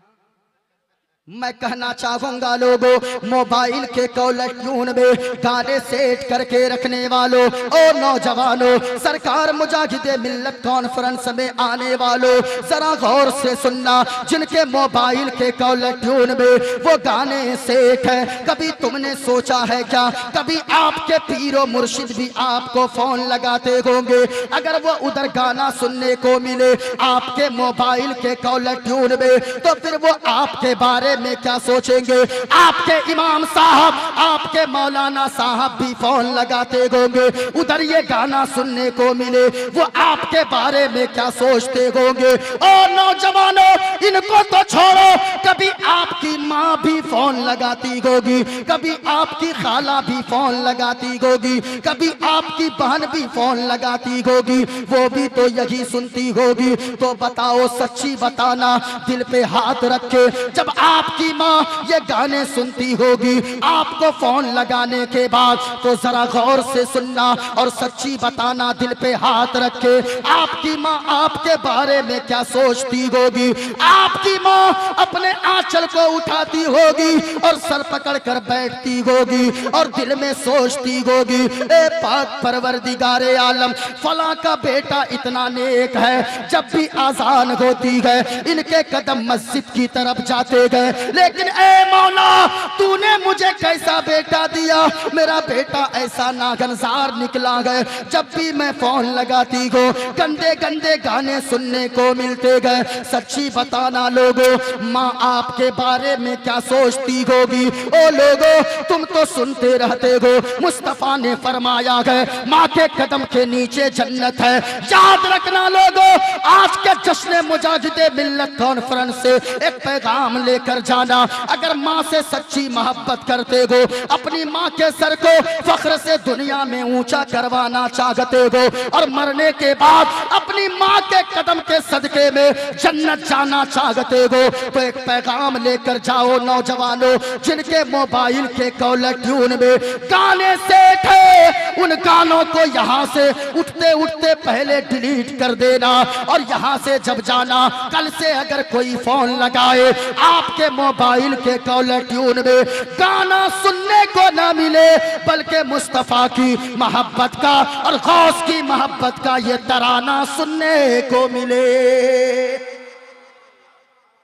मैं कहना चाहूंगा लोगों, मोबाइल के कॉलर ट्यून में गाने सेट करके रखने वालों, ओ नौजवानों, सरकार मुजाहिदे मिल्लत कॉन्फ्रेंस में आने वालों, जरा गौर से सुनना, जिनके मोबाइल के कॉलर ट्यून में वो गाने सेट है, कभी तुमने सोचा है क्या, कभी आपके पीरो मुर्शिद भी आपको फोन लगाते होंगे, अगर वो उधर गाना सुनने को मिले आपके मोबाइल के कॉलर ट्यून में, तो फिर वो आपके बारे में क्या सोचेंगे? आपके इमाम साहब, आपके मौलाना साहब भी फोन लगाते होंगे, उधर ये गाना सुनने को मिले, वो आपके बारे में क्या सोचते होंगे? और नौजवानों, इनको तो छोड़ो, कभी आपकी माँ भी फोन लगाती होगी, कभी आपकी खाला भी फोन लगाती होगी, कभी आपकी बहन भी फोन लगाती होगी, वो भी तो यही सुनती होगी। तो बताओ, सच्ची बताना, दिल पे हाथ रखे, जब आपकी माँ ये गाने सुनती होगी आपको फोन लगाने के बाद, तो जरा गौर से सुनना और सच्ची बताना, दिल पे हाथ रखे, आपकी माँ आपके बारे में क्या सोचती होगी? आपकी माँ अपने आंचल को उठाती होगी और सर पकड़ कर बैठती होगी और दिल में सोचती होगी, ए पाक परवरदिगारे आलम, फला का बेटा इतना नेक है, जब भी आजान होती है इनके कदम मस्जिद की तरफ जाते गए, लेकिन ए मौला तूने मुझे कैसा बेटा दिया, मेरा बेटा ऐसा नागनजार निकला है, जब भी मैं फोन लगाती हो गंदे गंदे गाने सुनने को मिलते गए। सच्ची बताना लोगों, माँ आपके बारे में क्या सोचती होगी? ओ लोगों, तुम तो सुनते रहते हो, मुस्तफा ने फरमाया है माँ के कदम के नीचे जन्नत है। याद रखना लोगों, आज के जश्न मुजाहिदे मिल्लत कॉन्फ्रेंस से एक पैगाम लेकर जाना। अगर माँ से सच्ची मोहब्बत करते हो, अपनी माँ के सर को फख्र से दुनिया में ऊंचा करवाना चाहते हो और मरने के बाद अपनी माँ के कदम के सदके में जन्नत जाना चाहते हो, तो एक पैगाम लेकर जाओ नौजवानों, जिनके मोबाइल के कॉलर ट्यून में गाने सेट है, उन गानों को यहाँ से उठते उठते पहले डिलीट कर देना। और यहाँ से जब जाना, कल से अगर कोई फोन लगाए, आपके मोबाइल के कॉलर ट्यून में गाना सुनने को ना मिले, बल्कि मुस्तफा की मोहब्बत का और गौस की मोहब्बत का ये तराना सुनने को मिले।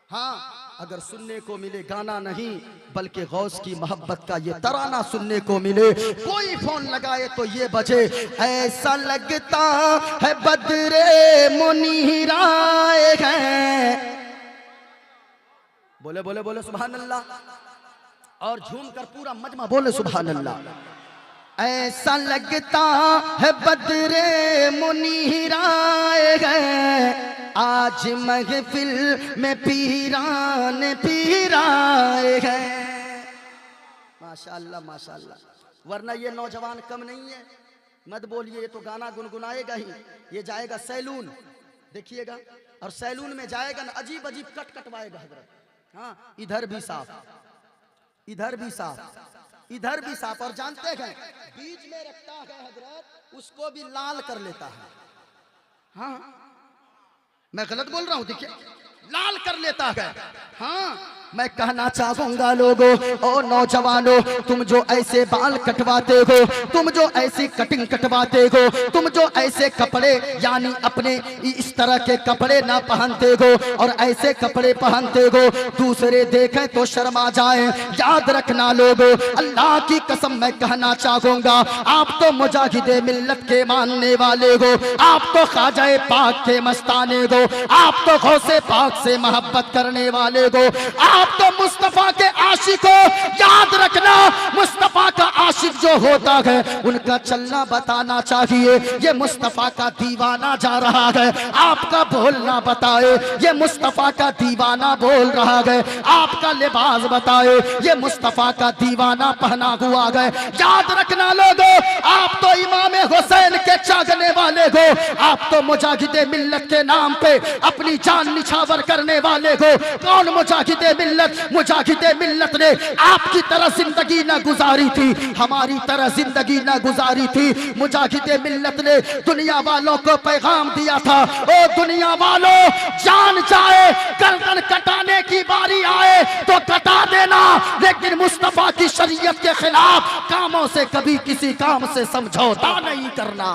हाँ, अगर सुनने को मिले गाना नहीं बल्कि गौस की मोहब्बत का ये तराना सुनने को मिले, कोई फोन लगाए तो ये बजे, ऐसा लगता है बदरे मुनीर आए हैं। बोले बोले बोले सुभान अल्लाह। और झूम कर पूरा मजमा बोले सुभान अल्लाह। ऐसा लगता है बदरे मुनीर आए हैं, आज महफिल में पीरान पीराए हैं। माशाअल्लाह माशाअल्लाह। वरना ये नौजवान कम नहीं है, मत बोलिए ये तो गाना गुनगुनाएगा ही, ये जाएगा सैलून, देखिएगा, और सैलून में जाएगा ना, अजीब अजीब कट कटवाएगा हजरत। हाँ, इधर भी साफ, इधर भी साफ, इधर भी साफ, और जानते हैं बीच में रखता है हजरत, उसको भी लाल कर लेता है। हाँ, मैं गलत बोल रहा हूं? देखिए, लाल कर लेता है। हाँ, मैं कहना चाहूंगा लोगों, ओ नौजवानों, तुम जो ऐसे बाल कटवाते हो, तुम जो ऐसी कटिंग कटवाते हो, तुम जो ऐसे कपड़े यानी अपने इस तरह के कपड़े ना पहनते हो और ऐसे कपड़े पहनते हो, दूसरे देखें तो शर्मा जाएं, याद रखना लोगों, अल्लाह की कसम मैं कहना चाहूंगा, आप तो मुजाहिदे मिल्लत के मानने वाले हो, आप तो ख्वाजा पाक के मस्ताने हो, आप तो गौसे पाक से मोहब्बत करने वाले हो, आप तो मुस्तफा के आशिक हो। याद रखना, मुस्तफा का आशिक जो होता है उनका चलना बताना चाहिए, ये मुस्तफा का दीवाना जा रहा है, आपका बोलना बताए ये मुस्तफा का दीवाना बोल रहा है, आपका लिबास बताए ये मुस्तफा का दीवाना पहना हुआ है। याद रखना लोगों, आप तो इमाम हुसैन के चाहने वाले हो, आप तो मुजाहिदे मिल्लत के नाम पे अपनी जान निछावर करने वाले हो। कौन मुजाहिदे मिल्लत? मुजाहिदे मिल्लत ने आपकी तरह जिंदगी ना गुजारी थी, हमारी तरह जिंदगी ना गुजारी थी। मुजाहिदे मिल्लत ने दुनिया वालों को पैगाम दिया था, ओ दुनिया वालों, जान जाए, गर्दन कटाने की बारी आए तो कटा देना, लेकिन मुस्तफा की शरीयत के खिलाफ कामों से कभी किसी काम से समझौता नहीं करना।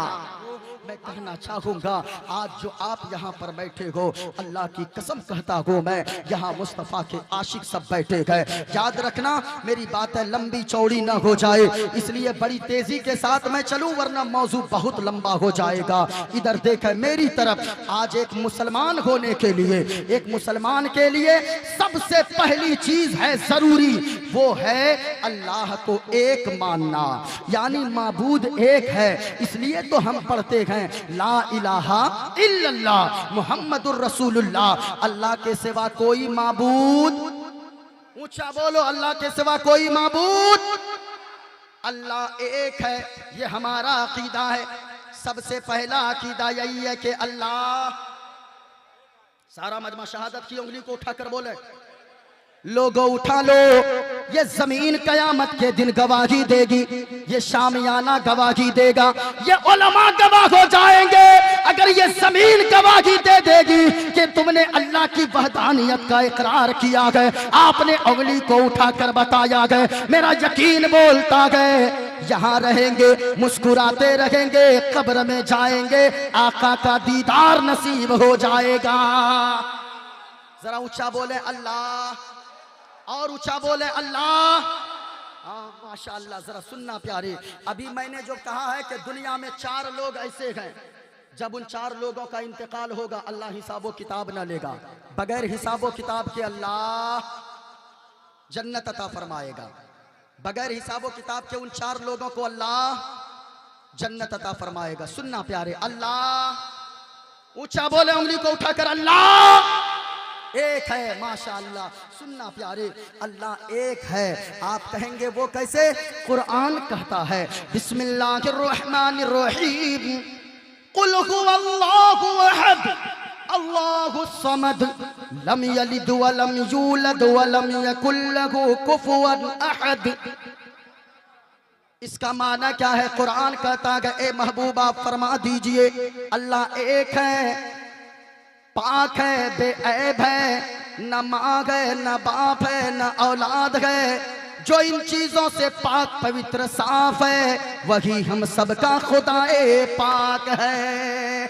मैं कहना चाहूंगा, आज जो आप यहाँ पर बैठे हो, अल्लाह की कसम कहता हूँ मैं, यहाँ मुस्तफ़ा के आशिक सब बैठे गए। याद रखना, मेरी बातें लंबी चौड़ी ना हो जाए, इसलिए बड़ी तेजी के साथ मैं चलूं, वरना मौजू बहुत लंबा हो जाएगा। इधर देखें मेरी तरफ, आज एक मुसलमान होने के लिए, एक मुसलमान के लिए सबसे पहली चीज है जरूरी, वो है अल्लाह को एक मानना, यानी माबूद एक है। इसलिए तो हम पढ़ते हैं ला इलाहा इल्लल्लाह मुहम्मदुर रसूलुल्लाह, अल्लाह के सिवा कोई माबूद, ऊंचा बोलो, अल्लाह के सिवा कोई माबूद, अल्लाह एक है, ये हमारा अकीदा है। सबसे पहला अकीदा यही है कि अल्लाह, सारा मजमा शहादत की उंगली को उठाकर बोले, लोगो उठा लो, ये जमीन कयामत के दिन गवाही देगी, ये शामियाना गवाही देगा, ये उलमा गवाह हो जाएंगे। अगर ये जमीन गवाही दे देगी कि तुमने अल्लाह की वहदानियत का इकरार किया है, आपने उंगली को उठाकर बताया है, मेरा यकीन बोलता है, यहाँ रहेंगे, मुस्कुराते रहेंगे, कब्र में जाएंगे, आका का दीदार नसीब हो जाएगा। जरा ऊंचा बोले अल्लाह, और ऊंचा बोले अल्लाह। माशाअल्लाह, जरा सुनना प्यारे, अभी मैंने जो कहा है कि दुनिया में 4 लोग ऐसे हैं, जब उन 4 लोगों का इंतकाल होगा, अल्लाह हिसाबो किताब ना लेगा, बगैर हिसाबो किताब के अल्लाह जन्नत अता फरमाएगा। बगैर हिसाबो किताब के उन 4 लोगों को अल्लाह जन्नत अता फरमाएगा। सुनना प्यारे, अल्लाह, ऊंचा बोले, उंगली को उठाकर अल्लाह। एक है। माशाअल्लाह, सुनना प्यारे, अल्लाह एक है। आप कहेंगे वो कैसे? कुरान कहता है बिस्मिल्लाहिर्रहमानिर्रहीम, कुल हुवल्लाहु अहद अल्लाहुस समद लम यलिद व लम यूलद व लम यकुल लहू कुफुवन अहद। इसका माना क्या है? कुरान कहता है ए महबूबा फरमा दीजिए अल्लाह एक है, पाक है, बेऐब है, न माँ है, न बाप है, न औलाद है। जो इन चीजों से पाक पवित्र साफ है वही हम सबका खुदाए पाक है।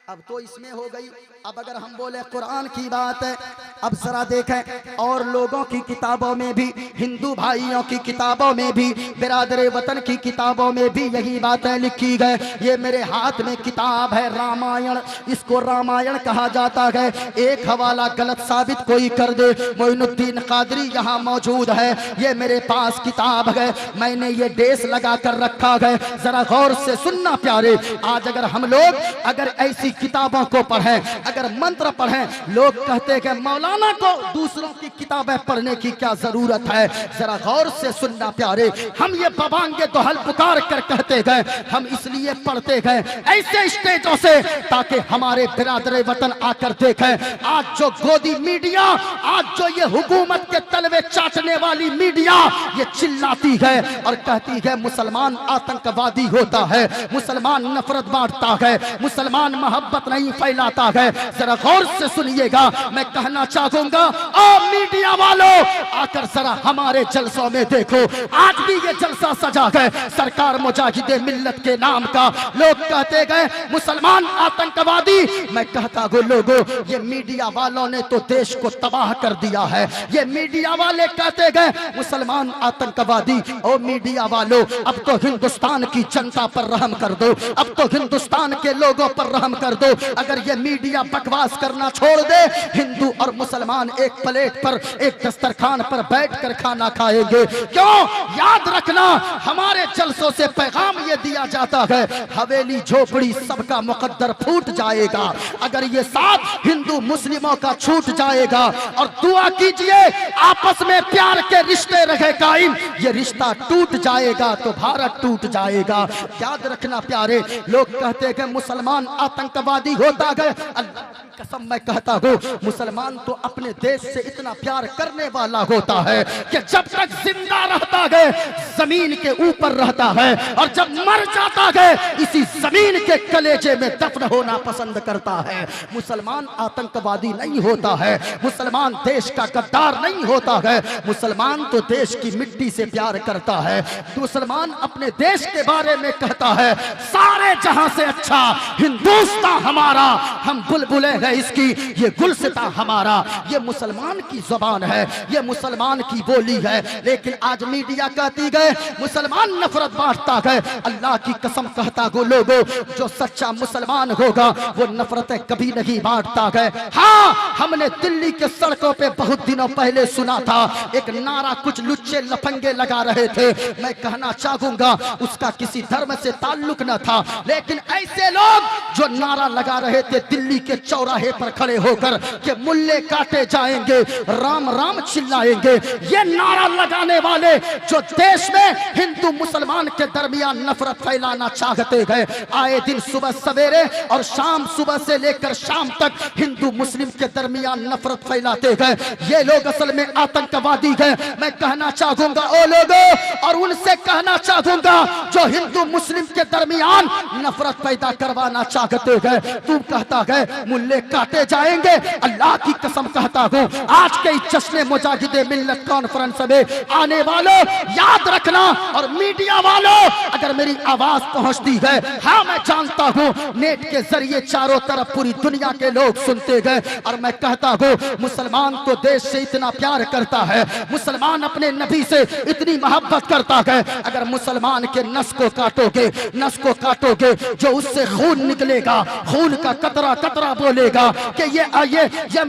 अब तो इसमें हो गई। अब अगर हम बोले कुरान की बात है, अब जरा देखें और लोगों की किताबों में भी, हिंदू भाइयों की किताबों में भी, बिरादरे वतन की किताबों में भी यही बातें लिखी गए। ये मेरे हाथ में किताब है रामायण, इसको रामायण कहा जाता है। एक हवाला गलत साबित कोई कर दे, मोइनुद्दीन कादरी यहाँ मौजूद है, ये मेरे पास किताब है, मैंने ये डेस लगा कर रखा है। जरा गौर से सुनना प्यारे, आज अगर हम लोग अगर ऐसी किताबों को पढ़ें, अगर मंत्र पढ़ें, लोग कहते हैं कि मौलाना को दूसरों की किताबें पढ़ने की क्या जरूरत है। जरा गौर से सुनना प्यारे, हम ये बबांगे तो हल पुकार कर कहते गए, हम इसलिए पढ़ते गए ऐसे स्टेजों से ताकि हमारे बिरादरे वतन आकर देखें। आज जो गोदी मीडिया, आज जो ये हुकूमत के तलवे चाटने वाली मीडिया ये चिल्लाती है और कहती है मुसलमान आतंकवादी होता है, मुसलमान नफरत बांटता है, मुसलमान मोहब्बत नहीं फैलाता है। जरा गौर से सुनिएगा, मैं कहना चाहूंगा ओ मीडिया वालों, आकर जरा हमारे जलसों में देखो। आज भी ये जलसा सजा है सरकार मुजाहिदे मिल्लत के नाम का। लोग कहते गए मुसलमान आतंकवादी, मैं कहता हूं लोगों, ये मीडिया वालों ने तो देश को तबाह कर दिया है। ये मीडिया वाले कहते गए मुसलमान आतंकवादी। ओ मीडिया वालों, अब तो हिंदुस्तान की जनता पर रहम कर दो, अब तो हिंदुस्तान के लोगों पर रहम कर दो। अगर ये मीडिया बकवास करना छोड़ दे, हिंदू और मुसलमान एक प्लेट पर, एक दस्तरखान पर बैठकर खाना खाएंगे। क्यों? याद रखना, हमारे जलसों से पैगाम ये दिया जाता है हवेली झोपड़ी सबका मुकद्दर फूट जाएगा अगर ये साथ हिंदू मुस्लिमों का छूट जाएगा। और दुआ कीजिए आपस में प्यार के रिश्ते रहे कायम, ये रिश्ता टूट जाएगा तो भारत टूट जाएगा। याद रखना प्यारे, लोग कहते हैं कि मुसलमान आतंकवादी होता है। अल्लाह की कसम मैं कहता हूँ मुसलमान तो अपने देश से इतना प्यार करने वाला होता है कि जब तक जिंदा रहता है जमीन के ऊपर रहता है और जब मर जाता है इसी जमीन के कलेजे में दफन होना पसंद करता है। मुसलमान आतंकवादी नहीं होता है, मुसलमान देश का गद्दार नहीं होता है, मुसलमान तो देश की मिट्टी से प्यार करता है। मुसलमान अपने देश के बारे में कहता है सारे जहां से अच्छा हिंदुस्तान हमारा, हम बुलबुले हैं इसकी, ये गुलसिता हमारा। ये मुसलमान की जुबान है, ये मुसलमान की बोली है। लेकिन आज मीडिया कहती है मुसलमान नफरत बांटता है। अल्लाह की कसम कहता हूं लोगों, जो सच्चा मुसलमान होगा वो नफरतें कभी नहीं बांटता है। हाँ, हमने दिल्ली के सड़कों पे बहुत दिनों पहले सुना था एक नारा, कुछ लुच्चे लफंगे लगा रहे थे। मैं कहना चाहूंगा उसका किसी धर्म से ताल्लुक न था, लेकिन ऐसे लोग जो नारा लगा रहे थे दिल्ली के चौराहे पर खड़े होकर कि मुल्ले काटे जाएंगे, राम राम चिल्लाएंगे, ये नारा लगाने वाले जो देश में हिंदू मुसलमान के दरमियान नफरत फैलाना चाहते हैं, आए दिन सुबह सवेरे और शाम, सुबह से लेकर शाम तक हिंदू मुस्लिम के दरमियान नफरत फैलाते हैं, ये लोग असल में आतंकवादी हैं। मैं कहना चाहूंगा ओ लोगों, और उनसे कहना चाहूंगा जो हिंदू मुस्लिम के दरमियान नफरत पैदा करवाना चाहते हैं, तू कहता है मुल्ले काटे जाएंगे। अल्लाह की कसम कहता हूं आज के जश्न मुजाहिदे मिल्लत कॉन्फ्रेंस में आने वालों याद रखना, और मीडिया वालों अगर मेरी आवाज पहुंचती है, हाँ मैं जानता हूं नेट के जरिए चारों तरफ पूरी दुनिया के लोग सुनते गए, और मैं कहता हूं मुसलमान तो देश से इतना प्यार करता है, मुसलमान अपने नबी से इतनी मोहब्बत करता है। अगर मुसलमान के नस को काटोगे, नस को काटोगे, जो उससे खून निकलेगा, खून का कतरा कतरा बोलेगा कि ये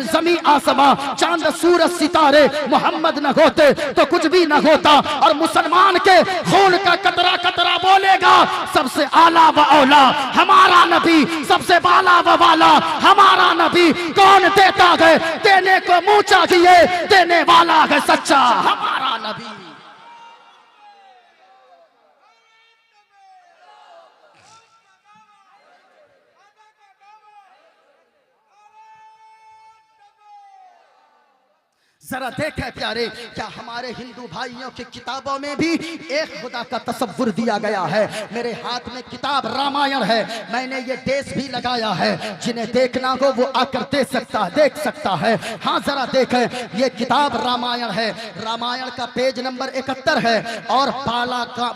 जमी आसमां चांद सूरज सितारे मोहम्मद न होते तो कुछ भी न होता, और मुसलमान के खून का कतरा कतरा बोल बोलेगा सबसे आला व औला हमारा नबी, सबसे बाला व वाला हमारा नबी। कौन देता है, देने को मुंह चाहिए, देने वाला है सच्चा हमारा नबी। जरा देखें प्यारे, क्या हमारे हिंदू भाइयों की किताबों में भी एक खुदा का तसव्वुर दिया गया है। मेरे हाथ में किताब रामायण है, मैंने ये देश भी लगाया है, जिन्हें देखना हो वो आकर देख सकता है। हाँ जरा देखें, ये किताब रामायण है, रामायण का पेज नंबर 71 है और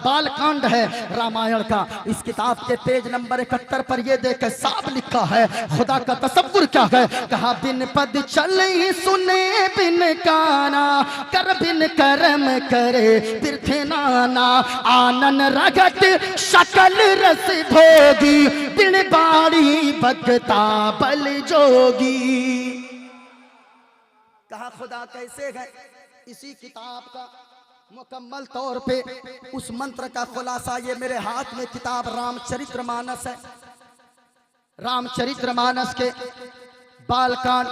बालकांड है रामायण का। इस किताब के पेज नंबर 71 पर ये देखें, साफ लिखा है खुदा का तसव्वुर क्या है। कहा बिन पद चले सुने बिन काना, कर बिन करम करे बिरथे नाना, आनन रगत शकल रस भोगी, बिन बाड़ी भगता बल जोगी। कहा खुदा कैसे है। इसी किताब का मुकम्मल तौर पे उस मंत्र का खुलासा ये मेरे हाथ में किताब रामचरितमानस है। रामचरितमानस के बालकांड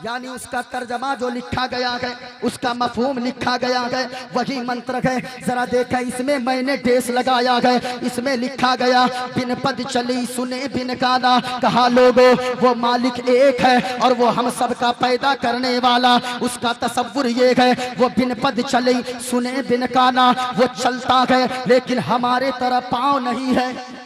यानी उसका तर्जमा जो लिखा गया है, उसका मफहूम लिखा गया है, वही मंत्र है। जरा देखा, इसमें मैंने देश लगाया है, इसमें लिखा गया बिन पद चली सुने बिन गाना। कहा लोगों वो मालिक एक है और वो हम सब का पैदा करने वाला, उसका तसव्वुर ये है वो बिन पद चली सुने बिन गाना, वो चलता है लेकिन हमारे तरह पाँव नहीं है।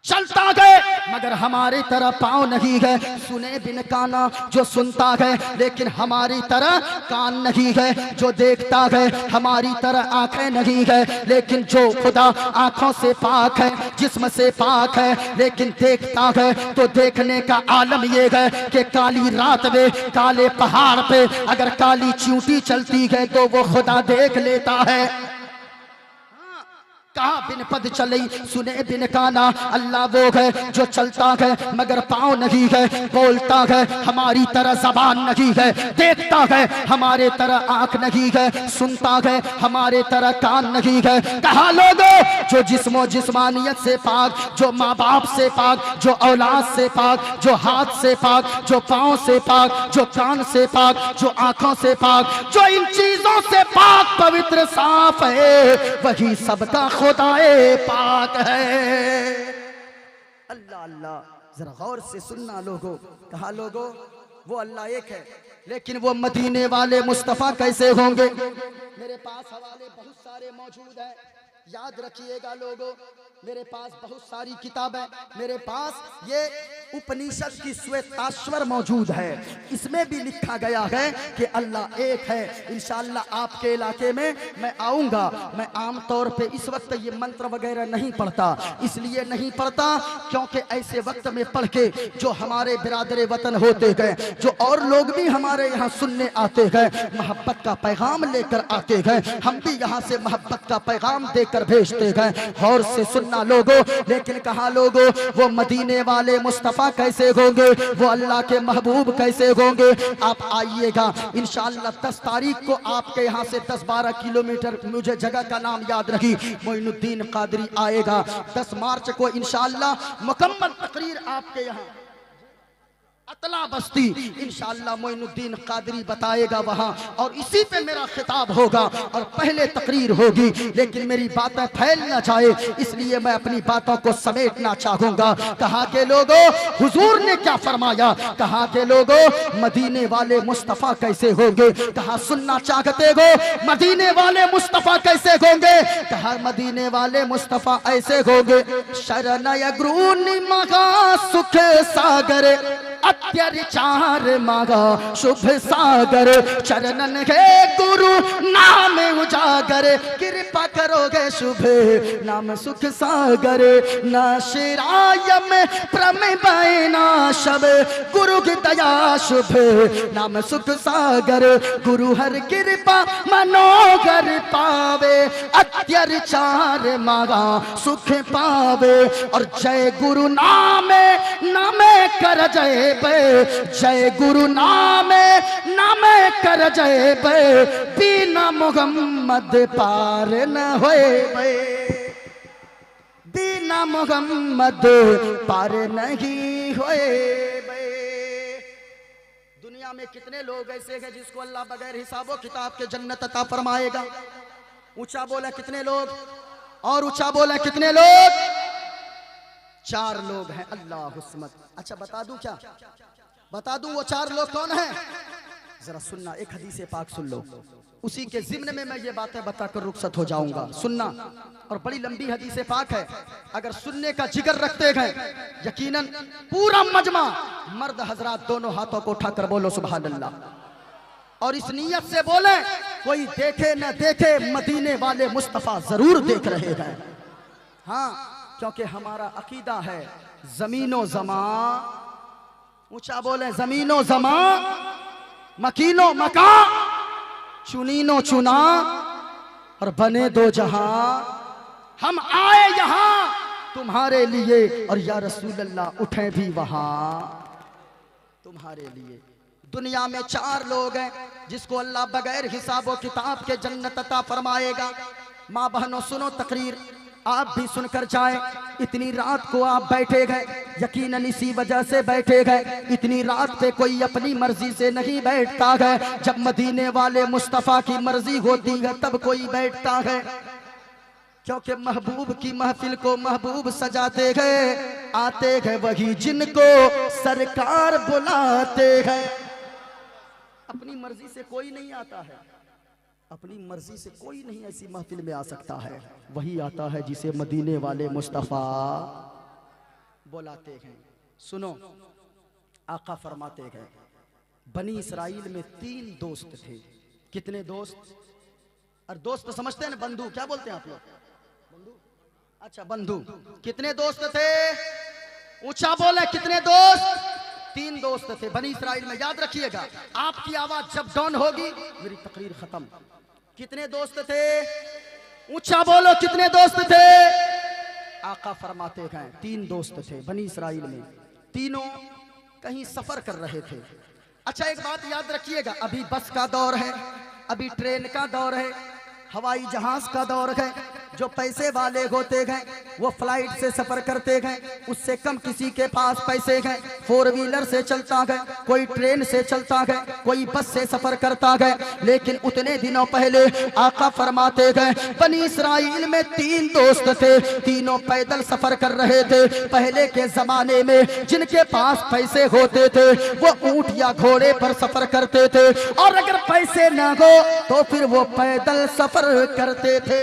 चलता है मगर हमारी तरह पाँव नहीं है। सुने बिन काना, जो सुनता है लेकिन हमारी तरह कान नहीं है। जो देखता है हमारी तरह आंखें नहीं है, लेकिन जो खुदा आंखों से पाक है, जिस्म से पाक है, लेकिन देखता है तो देखने का आलम ये है कि काली रात में काले पहाड़ पे अगर काली चींटी चलती है तो वो खुदा देख लेता है। कहा बिन पद चले सुने बिन काना, अल्लाह वो है जो चलता है मगर पाँव नहीं है, बोलता है हमारी तरह जबान नहीं है, देखता है हमारे तरह आंख नहीं है, सुनता है हमारे तरह कान नहीं है। कहा लोगों जो जिस्मो जिस्मानियत से पाक, जो माँ बाप से पाक, जो औलाद से पाक, जो हाथ से पाक, जो पाँव से पाक, जो कान से पाक, जो आंखों से पाक, जो इन चीजों से पाक पवित्र साफ है, वही सबका खुदाए पाक है। अल्लाह अल्लाह, जरा गौर से सुनना लोगों। कहा लोगों वो अल्लाह एक है, लेकिन वो मदीने वाले मुस्तफ़ा कैसे होंगे। मेरे पास हवाले बहुत सारे मौजूद हैं, याद रखिएगा लोगों। मेरे पास बहुत सारी किताबें, मेरे पास ये उपनिषद की श्वेताश्वर मौजूद है, इसमें भी लिखा गया है कि अल्लाह एक है। इंशाअल्लाह आपके इलाके में मैं आऊँगा। मैं आमतौर पे इस वक्त ये मंत्र वगैरह नहीं पढ़ता, इसलिए नहीं पढ़ता क्योंकि ऐसे वक्त में पढ़ के जो हमारे बिरादर वतन होते गए, जो और लोग भी हमारे यहाँ सुनने आते गए, मोहब्बत का पैगाम लेकर आते गए, हम भी यहाँ से मोहब्बत का पैगाम देकर भेजते गए। और से सुनना लोगों। लेकिन कहा लोगों वो मदीने वाले मुस्तफ़ा कैसे होंगे, वो अल्लाह के महबूब कैसे होंगे। आप आइएगा इंशाअल्लाह 10 तारीख को आपके यहाँ से 10-12 किलोमीटर, मुझे जगह का नाम याद रखी, मोइनुद्दीन कादरी आएगा। 10 मार्च को इंशाअल्लाह मुकम्मल तकरीर आपके यहाँ अतला बस्ती इंशाअल्लाह मोइनुद्दीन कादरी बताएगा वहाँ, और इसी पे मेरा खिताब होगा और पहले तकरीर होगी। लेकिन मेरी बातें फैल ना जाए इसलिए मैं अपनी बातों को समेटना चाहूँगा। कहा के लोगों हुजूर ने क्या फरमाया, कहा के लोगों मदीने वाले मुस्तफ़ा कैसे होंगे। कहा सुनना चाहते हो मदीने वाले मुस्तफ़ा कैसे होंगे। कहा मदीने वाले मुस्तफ़ा ऐसे होंगे। शरणय ग्रूनि मगा सुख सागर, अत्याचार मागा शुभ सागर, चरणन के गुरु नाम उजागर, कृपा करोगे शुभ नाम सुख सागर। न शिराय में प्रमेबैना शब, गुरु की दया शुभ नाम सुख सागर। गुरु हर कृपा मनोगर पावे, अत्याचार मागा सुख पावे। और जय गुरु नामे नामे कर जय, जय गुरु नामे नामे कर जय, बिना मोहम्मद पार न होए। दीना मोहम्मद पार नहीं होए। दुनिया में कितने लोग ऐसे हैं जिसको अल्लाह बगैर हिसाबो किताब के जन्नत अता फरमाएगा? ऊंचा बोला कितने लोग, और ऊंचा बोला कितने लोग? 4 लोग हैं। अल्लाह हुस्मत। अच्छा बता दूं क्या, बता दूं वो 4 लोग कौन हैं? जरा सुनना, एक हदीस पाक सुन लो, उसी के जिम्न में मैं ये बातें बताकर रुखसत हो जाऊंगा। सुनना, और बड़ी लंबी हदीस पाक है, अगर सुनने का जिगर रखते हैं यकीनन पूरा मजमा मर्द हजरात दोनों हाथों को उठाकर बोलो सुभान अल्लाह, और इस नीयत से बोले कोई देखे न देखे मदीने वाले मुस्तफा जरूर देख रहे हैं। हाँ, क्योंकि हमारा अकीदा है जमीनो जमा, ऊंचा बोले जमीनो जमा, मकीनो मका, चुनीनो चुना और बने दो जहां। हम आए यहां तुम्हारे लिए और या रसूल अल्लाह उठे भी वहां तुम्हारे लिए। दुनिया में 4 लोग हैं जिसको अल्लाह बगैर हिसाबो किताब के जन्नत अता फरमाएगा। माँ बहनों सुनो तकरीर, आप भी सुनकर जाएं। इतनी रात को आप बैठे गए, यकीनन इसी वजह से बैठे गए। इतनी रात पे कोई अपनी मर्जी से नहीं बैठता है, जब मदीने वाले मुस्तफ़ा की मर्जी होती है तब कोई बैठता है। क्योंकि महबूब की महफिल को महबूब सजाते हैं, आते हैं वही जिनको सरकार बुलाते हैं। अपनी मर्जी से कोई नहीं आता है, अपनी मर्जी से कोई नहीं ऐसी महफिल में आ सकता है, वही आता है जिसे मदीने वाले मुस्तफ़ा बुलाते हैं। सुनो, आका फरमाते हैं बनी इसराइल में 3 दोस्त थे। कितने दोस्त? और दोस्त समझते हैं ना, बंधु क्या बोलते हैं आप लोग? बंधु, अच्छा बंधु। कितने दोस्त थे? ऊंचा बोले कितने दोस्त? 3 दोस्त थे बनी इसराइल में। याद रखिएगा, आपकी आवाज जब डाउन होगी मेरी तकरीर खत्म। कितने दोस्त थे? ऊंचा बोलो कितने दोस्त थे? आका फरमाते हैं 3 दोस्त थे बनी इसराइल में। तीनों कहीं सफर कर रहे थे। अच्छा एक बात याद रखिएगा, अभी बस का दौर है, अभी ट्रेन का दौर है, हवाई जहाज का दौर है। जो पैसे वाले होते हैं वो फ्लाइट से सफर करते हैं, उससे कम किसी के पास पैसे हैं 4 व्हीलर से चलता है, कोई ट्रेन से चलता है, कोई बस से सफर करता है। लेकिन उतने दिनों पहले आका फरमाते हैं बनी इसराइल में 3 दोस्त थे, तीनों पैदल सफर कर रहे थे। पहले के जमाने में जिनके पास पैसे होते थे वो ऊंट या घोड़े पर सफर करते थे, और अगर पैसे ना हो तो फिर वो पैदल सफर करते थे।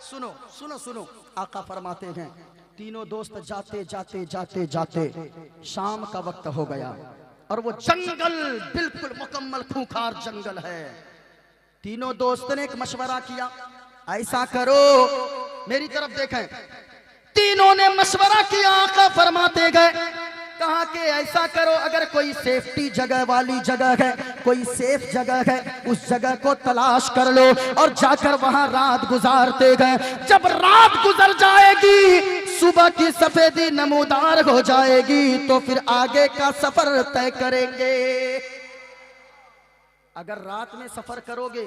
सुनो सुनो सुनो, आका फरमाते हैं तीनों दोस्त जाते जाते जाते जाते शाम का वक्त हो गया, और वो जंगल बिल्कुल मुकम्मल खूंखार जंगल है। तीनों दोस्तों ने एक मशवरा किया, ऐसा करो, मेरी तरफ देखें। तीनों ने मशवरा किया, आका फरमाते गए कहा कि ऐसा करो, अगर कोई सेफ्टी जगह वाली जगह है, कोई सेफ जगह है, उस जगह को तलाश कर लो और जाकर वहां रात गुजारते गए। जब रात गुजर जाएगी, सुबह की सफेदी नमूदार हो जाएगी, तो फिर आगे का सफर तय करेंगे। अगर रात में सफर करोगे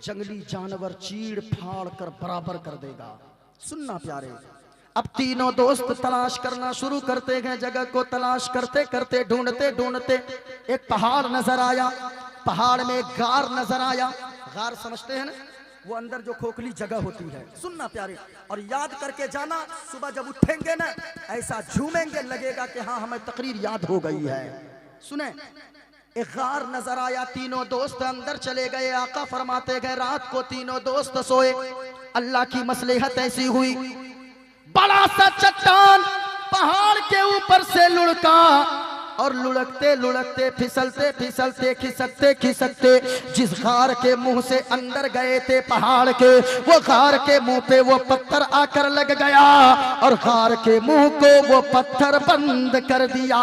जंगली जानवर चीड़ फाड़ कर बराबर कर देगा। सुनना प्यारे, अब तीनों दोस्त तलाश करना शुरू करते हैं। जगह को तलाश करते करते ढूंढते ढूंढते एक पहाड़ नजर आया, पहाड़ में एक गार नजर आया। गार समझते हैं ना, वो अंदर जो खोखली जगह होती है। सुनना प्यारे, और याद करके जाना, सुबह जब उठेंगे ना ऐसा झूमेंगे, लगेगा कि हाँ हमें तकरीर याद हो गई है। सुने, एक गार नजर आया, तीनों दोस्त अंदर चले गए। आका फरमाते गए रात को तीनों दोस्त सोए। अल्लाह की मसलहत ऐसी हुई, बड़ा सा चट्टान पहाड़ के ऊपर से लुढ़का, और लुढ़कते लुढ़कते फिसलते फिसलते खिसकते खिसकते जिस गार के मुंह से अंदर गए थे पहाड़ के, वो गार के मुंह पे वो पत्थर आकर लग गया, और गार के मुंह को वो पत्थर बंद कर दिया।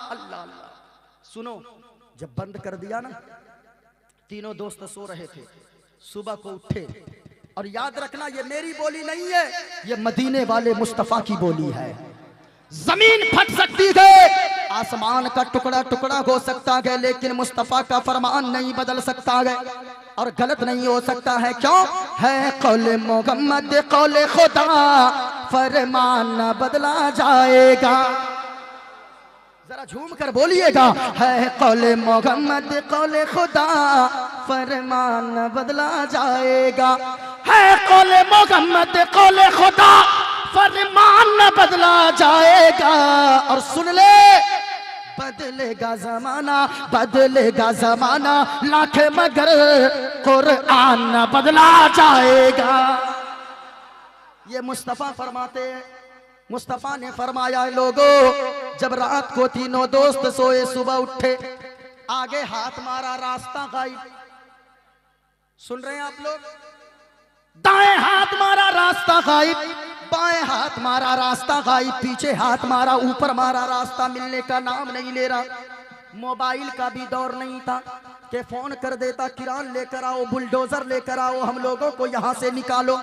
अल्लाह अल्लाह। सुनो, जब बंद कर दिया ना, तीनों दोस्त सो रहे थे, सुबह को उठे, और याद रखना ये मेरी बोली नहीं है, ये मदीने वाले मुस्तफा की बोली है। जमीन फट सकती है, आसमान का टुकड़ा टुकड़ा हो सकता है, लेकिन मुस्तफा का फरमान नहीं बदल सकता है और गलत नहीं हो सकता है। क्यों? है कौल मोहम्मद कौल खुदा, फरमान न बदला जाएगा। जरा झूम कर बोलिएगा, है कौल मोहम्मद कौल खुदा, फरमान न बदला जाएगा। है कौल मोहम्मद कौल खुदा, फरमान न बदला जाएगा। और सुन ले, बदलेगा जमाना लाख मगर कुरान न बदला जाएगा। ये मुस्तफा फरमाते हैं, मुस्तफा ने फरमाया लोगों, जब रात को तीनों दोस्त सोए, सुबह उठे, आगे हाथ मारा, रास्ता गायब। सुन रहे हैं आप लोग? दाएं हाथ मारा, रास्ता गायब। बाएं हाथ मारा, रास्ता गायब। पीछे हाथ मारा, ऊपर मारा, रास्ता मिलने का नाम नहीं ले रहा। मोबाइल का भी दौर नहीं था कि फोन कर देता, किरान लेकर आओ, बुलडोजर लेकर आओ, हम लोगों को यहां से निकालो।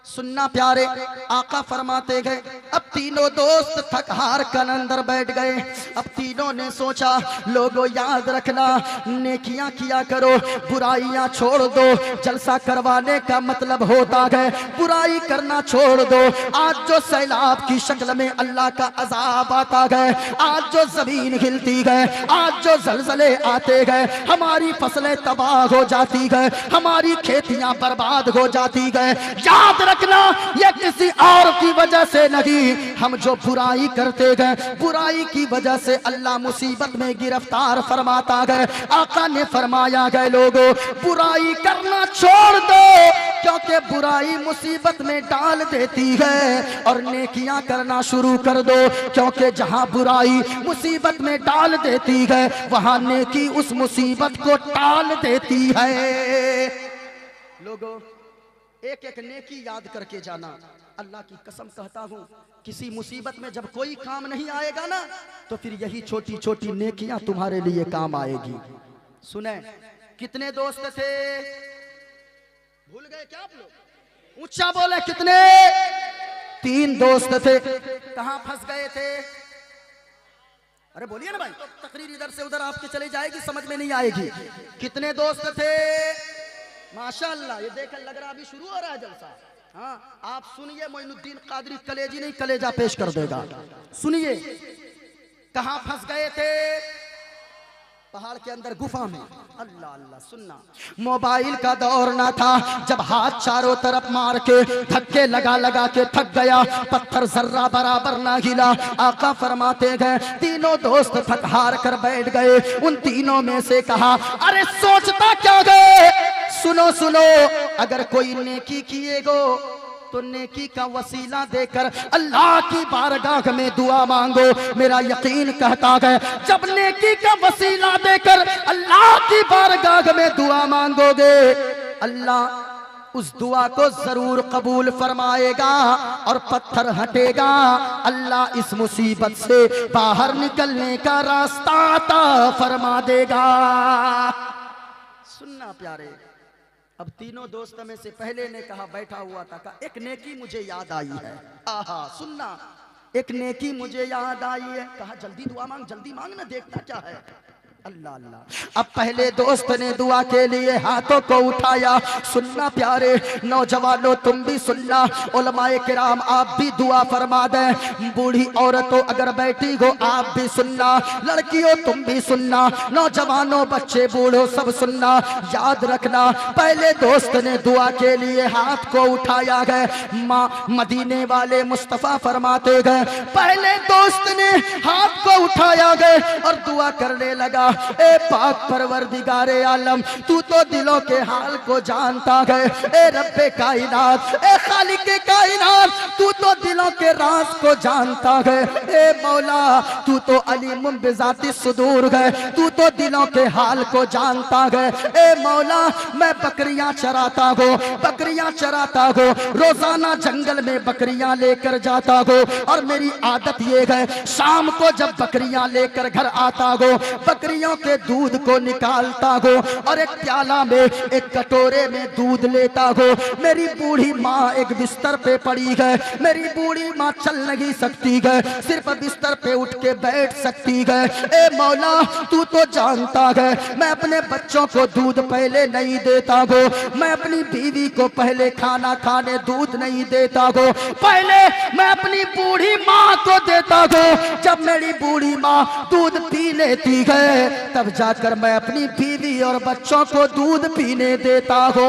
सुनना प्यारे, आका फरमाते गए, अब तीनों दोस्त थक हार कर अंदर बैठ गए। अब तीनों ने सोचा, लोगों याद रखना, नेकियां किया करो, बुराइयां छोड़ दो। जलसा करवाने का मतलब होता है बुराई करना छोड़ दो। आज जो सैलाब की शक्ल में अल्लाह का अजाब आता है, आज जो जमीन हिलती है, आज जो जलजले आते गए, हमारी फसलें तबाह हो जाती है, हमारी खेतियां बर्बाद हो जाती है, याद रखना ये किसी और की वजह से नहीं, हम जो बुराई करते गए, बुराई की वजह से अल्लाह मुसीबत में गिरफ्तार फरमाता है। आका ने फरमाया गए लोगों, बुराई करना छोड़ दो, क्योंकि बुराई मुसीबत में डाल देती है, और नेकियां करना शुरू कर दो, क्योंकि जहां बुराई मुसीबत में डाल देती है, वहां नेकी उस मुसीबत को टाल देती है। लोगों, एक एक नेकी याद करके जाना। अल्लाह की कसम कहता हूँ, किसी मुसीबत में जब कोई काम नहीं आएगा ना, तो फिर यही छोटी छोटी नेकियां तुम्हारे लिए काम आएगी। सुने, कितने दोस्त थे? भूल गए क्या आप लोग? ऊंचा बोले, कितने? 3 दोस्त थे। कहां फंस गए थे? अरे बोलिए ना भाई, तो तकरीर इधर से उधर आपके चले जाएगी, समझ में नहीं आएगी। कितने दोस्त थे? माशाअल्लाह, ये देखकर लग रहा अभी शुरू हो रहा है जलसा। हाँ, आप सुनिए, मोइनुद्दीन कादरी कलेजी नहीं कलेजा पेश कर देगा। सुनिए, कहां फंस गए थे? पहाड़ के अंदर गुफा में। अल्लाह अल्लाह। सुनना, मोबाइल का दौर ना था, जब हाथ चारों तरफ मार के धक्के लगा लगा के थक गया, पत्थर जर्रा बराबर ना हिला। आका फरमाते गए, तीनों दोस्त थक हार कर बैठ गए। उन तीनों में से कहा, अरे सोचता क्या गए, सुनो सुनो, अगर कोई नेकी किएगो तो नेकी का वसीला देकर अल्लाह की बारगाह में दुआ मांगो। मेरा यकीन कहता है, जब नेकी का वसीला देकर अल्लाह की बारगाह में दुआ मांगोगे, अल्लाह उस दुआ को जरूर कबूल फरमाएगा और पत्थर हटेगा। अल्लाह इस मुसीबत से बाहर निकलने का रास्ता अता फरमा देगा। सुनना प्यारे, अब तीनों दोस्त में से पहले ने कहा, बैठा हुआ था, कहा एक नेकी मुझे याद आई है। आहा, सुनना, एक नेकी मुझे याद आई है। कहा जल्दी दुआ मांग, जल्दी मांग ना, देखना क्या है। अल्लाह अल्लाह। अब पहले दोस्त ने दुआ के लिए हाथों को उठाया। सुनना प्यारे नौजवानों, तुम भी सुनना, उलमाए किराम आप भी दुआ फरमा दें। बूढ़ी औरतों अगर बैठी हो आप भी सुनना, लड़कियों तुम भी सुनना, नौजवानों बच्चे बूढ़ों सब सुनना। याद रखना, पहले दोस्त ने दुआ के लिए हाथ को उठाया गए। माँ मदीने वाले मुस्तफ़ा फरमाते गए, पहले दोस्त ने हाथ को उठाया गए और दुआ करने लगा, ए पाक परवरदिगारे आलम, तू तो दिलों के हाल को जानता है। ए रब्बे कायनात, ए खालिके कायनात, तू तो दिलों के राज को जानता है। ए मौला, तू तो अलीमुम बिज़ाति सुदूर है, तू तो दिलों के हाल को जानता है। ए मौला, मैं बकरियां चराता हूँ, बकरियां चराता हूँ, रोजाना जंगल में बकरियां लेकर जाता हूँ, और मेरी आदत ये है, शाम को जब बकरियां लेकर घर आता हूँ, बकरियां बकरियों के दूध को निकालता हो और एक प्याला में, एक कटोरे में दूध लेता हो। मेरी बूढ़ी माँ एक बिस्तर पे पड़ी है, मेरी बूढ़ी माँ चल नहीं सकती है, सिर्फ बिस्तर पे उठ के बैठ सकती है। ए मौला, तू तो जानता है मैं अपने बच्चों को दूध पहले नहीं देता हो, मैं अपनी बीवी को पहले खाना खाने दूध नहीं देता हो, पहले मैं अपनी बूढ़ी माँ को देता हूँ। जब मेरी बूढ़ी माँ दूध पी लेती है तब जाकर मैं अपनी बीवी और बच्चों को दूध पीने देता हूँ।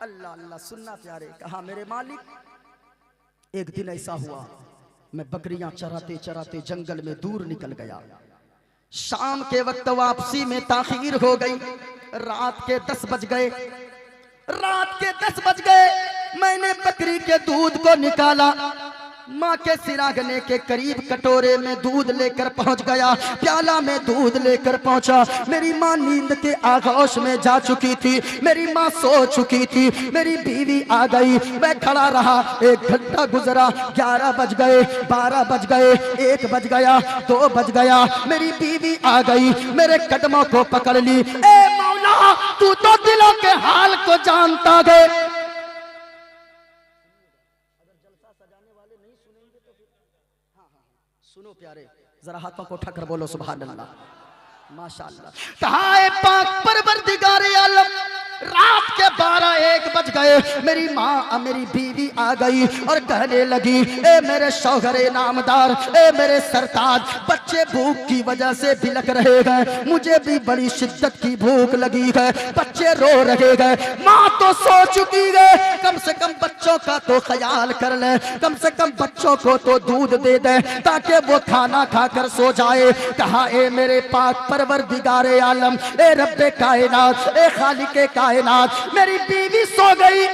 अल्लाह अल्लाह, सुनना प्यारे। कहा मेरे मालिक, एक दिन ऐसा हुआ मैं बकरियां चराते चराते जंगल में दूर निकल गया। शाम के वक्त वापसी में ताखीर हो गई, रात के 10 बज गए। रात के 10 बज गए, मैंने बकरी के दूध को निकाला, माँ के सिरागने के करीब कटोरे में दूध लेकर पहुंच गया, प्याला में दूध लेकर पहुंचा। मेरी माँ नींद के आगोश में जा चुकी थी, मेरी माँ सो चुकी थी, मेरी बीवी आ गई। मैं खड़ा रहा, 1 घंटा गुजरा, 11 बज गए, 12 बज गए, 1 बज गया, 2 बज गया। मेरी बीवी आ गई, मेरे कदमों को पकड़ ली। ए मौला, तू तो दिलों के हाल को जानता है। सुनो प्यारे, जरा हाथों को उठाकर बोलो सुभान अल्लाह, माशाअल्लाह। कहा है पाक परवरदिगारे आलम, रात के 12-1 बज गए। मेरी माँ मेरी बीवी आ गई और कहने लगी, ए मेरे शौहरे नामदार, ए मेरे सरताज, बच्चे भूख की वजह से बिलक रहे हैं, मुझे भी बड़ी शिद्दत की भूख लगी है, बच्चे रो रहे हैं, माँ तो सो चुकी है, कम से कम बच्चों का तो ख्याल कर ले, कम से कम बच्चों को तो दूध दे दे ताकि वो खाना खाकर सो जाए। कहा ए मेरे पाक परवरदिगारे आलम, ए रब्बे कायनात, ए खालिके कायनात, मेरी बीवी सो गई,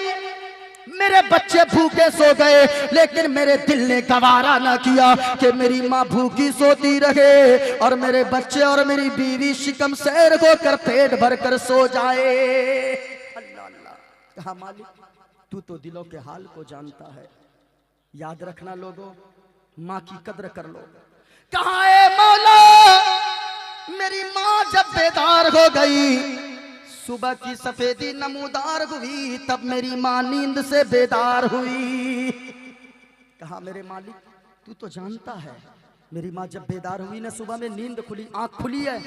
मेरे बच्चे भूखे सो गए, लेकिन मेरे दिल ने गवारा ना किया कि मेरी माँ भूखी सोती रहे और मेरे बच्चे और मेरी बीवी शिकम सैर होकर पेट भर कर सो जाए। अल्लाह अल्लाह। कहा मालिक, तू तो दिलों के हाल को जानता है, याद रखना लोगों, माँ की कद्र कर लो। कहा है मौला, मेरी माँ जब बेदार हो गई, सुबह की सफेदी नमूदार हुई, तब मेरी माँ नींद से बेदार हुई। कहा मेरे मालिक, तू तो जानता है मेरी माँ जब बेदार हुई ना, सुबह में नींद खुली, आंख खुली है,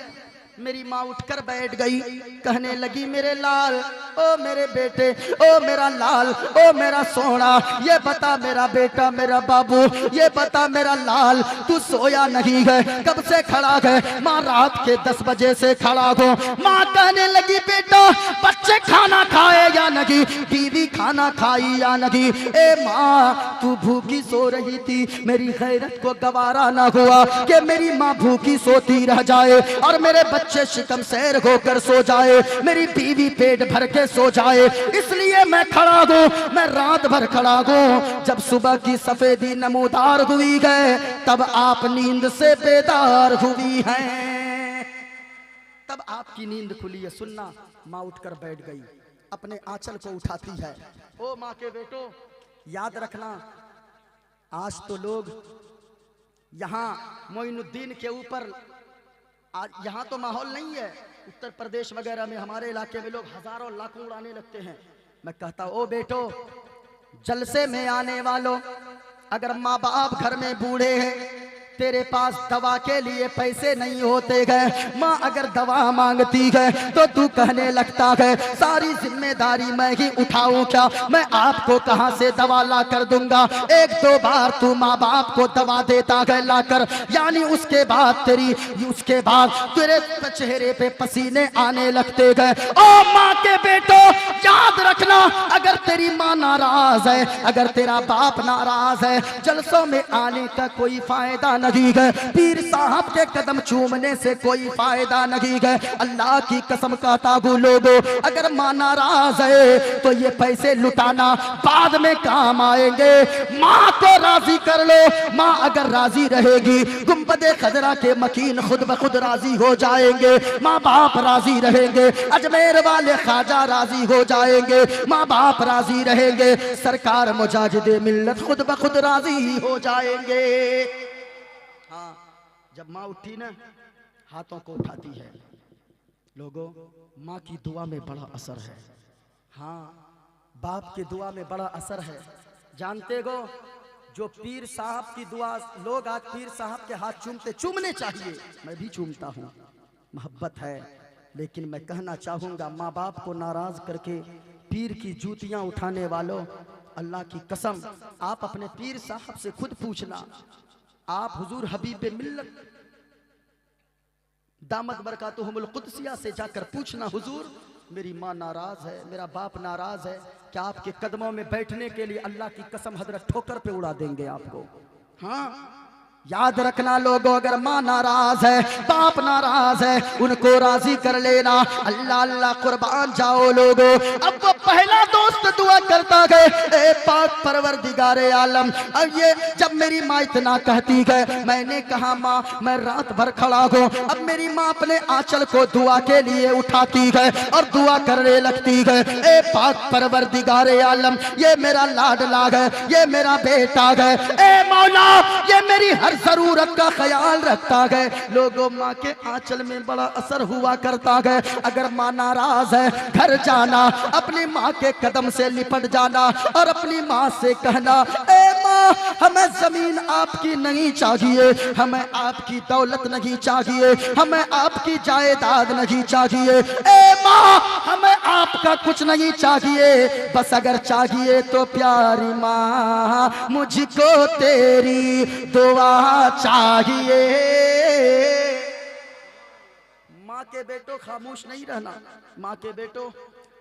मेरी माँ उठकर बैठ गई, कहने लगी मेरे लाल, ओ मेरे बेटे, ओ मेरा लाल, ओ मेरा सोना, ये बता मेरा बेटा, मेरा बाबू, ये बता मेरा लाल, तू सोया नहीं है, कब से खड़ा है? माँ रात के 10 बजे से खड़ा हो। माँ कहने लगी बेटा, बच्चे खाना खाए या नहीं, बीवी खाना खाई या नहीं? ए माँ, तू भूखी सो रही थी, मेरी गैरत को गवारा ना हुआ कि मेरी माँ भूखी सोती रह जाए और मेरे बच्चे शिकम सैर होकर सो जाए, मेरी बीवी पेट भर के सो जाए, इसलिए मैं खड़ा हूँ, मैं रात भर खड़ा हूँ। जब सुबह की सफेदी नमूदार हुई है, तब आप नींद से बेदार हुई हैं, तब आपकी नींद खुली है। सुनना, माँ उठकर बैठ गई, अपने आंचल को उठाती है। ओ माँ के बेटो, याद रखना, आज तो लोग यहाँ मोइनुद्दीन के ऊपर, यहाँ तो माहौल नहीं है, उत्तर प्रदेश वगैरह में हमारे इलाके में लोग हजारों लाखों उड़ाने लगते हैं। मैं कहता हूँ, ओ बेटो, जलसे में आने वालों, अगर माँ बाप घर में बूढ़े हैं, तेरे पास दवा के लिए पैसे नहीं होते गए, माँ अगर दवा मांगती है तो तू कहने लगता है सारी जिम्मेदारी मैं ही उठाऊं क्या, मैं आपको कहां से दवा ला कर दूंगा। 1-2 बार तू माँ बाप को दवा देता है लाकर, यानी उसके बाद तेरे चेहरे पे पसीने आने लगते गए। ओ माँ के बेटो, याद रखना, अगर तेरी माँ नाराज है, अगर तेरा बाप नाराज है, जलसों में आने का कोई फायदा नहीं है, पीर साहब के कदम चूमने से कोई फायदा नहीं है। अल्लाह की कसम कहता हूँ लोगों, अगर माँ नाराज है तो ये पैसे लुटाना बाद में काम आएंगे। माँ को राजी कर लो, माँ अगर राजी रहेगी, गुंबदे खजरा के मकीन खुद ब खुद राजी हो जाएंगे, माँ बाप राजी रहेंगे, अजमेर वाले ख्वाजा राजी हो जाएंगे, माँ बाप राजी रहेंगे, सरकार मुजाहिदे मिल्लत खुद ब खुद राजी हो जाएंगे। हाँ, जब माँ उठी ना, हाथों को उठाती है। लोगों, माँ की दुआ में बड़ा असर है। हाँ, बाप की दुआ में बड़ा असर है। जानते हो, जो पीर साहब की दुआ, लोग आज पीर साहब के हाथ चूमने चाहिए, मैं भी चूमता हूँ, मोहब्बत है। लेकिन मैं कहना चाहूँगा, माँ बाप को नाराज करके पीर की जूतियाँ उठाने वालों, अल्लाह की कसम, आप अपने पीर साहब से खुद पूछना, आप हुजूर हबीब मिल्लत दामत बरकातुहुमुल कुदसिया से जाकर पूछना, हुजूर मेरी माँ नाराज है, मेरा बाप नाराज है, क्या आपके कदमों में बैठने के लिए अल्लाह की कसम हजरत ठोकर पे उड़ा देंगे आपको। हाँ, याद रखना लोगों, अगर माँ नाराज है, बाप नाराज है, उनको राजी कर लेना। अल्लाह अल्लाह कुर्बान जाओ लोगों। अब वो पहला दोस्त दुआ करता है, ए पाक परवरदिगारे आलम। अब ये जब मेरी माँ इतना कहती है, मैंने कहा माँ मैं रात भर खड़ा हूँ। अब मेरी माँ अपने आंचल को दुआ के लिए उठाती है और दुआ करने लगती है, ए पाक परवरदिगारे आलम, ये मेरा लाडला है, ये मेरा बेटा है, ए मौला ये मेरी हर जरूरत का ख्याल रखता है। लोगों, माँ के आंचल में बड़ा असर हुआ करता है। अगर माँ नाराज है, घर जाना, अपनी माँ के कदम से लिपट जाना और अपनी माँ से कहना, ए माँ हमें जमीन आपकी नहीं चाहिए, हमें आपकी दौलत नहीं चाहिए, हमें आपकी जायदाद नहीं चाहिए, ए माँ हमें आपका कुछ नहीं चाहिए, बस अगर चाहिए तो प्यारी माँ मुझको तेरी दुआ चाहिए। माँ के बेटो खामोश नहीं रहना, माँ के बेटो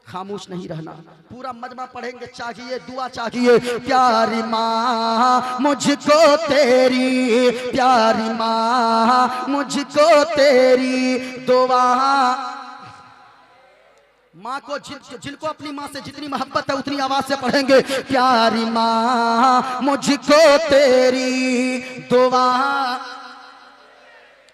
खामोश नहीं रहना। पूरा मजमा पढ़ेंगे, चाहिए दुआ चाहिए, प्यारी माँ मुझको तेरी, प्यारी माँ मुझको तेरी दुआ। माँ को जिनको अपनी माँ से जितनी मोहब्बत है उतनी आवाज से पढ़ेंगे, प्यारी माँ मुझको तेरी दुआ।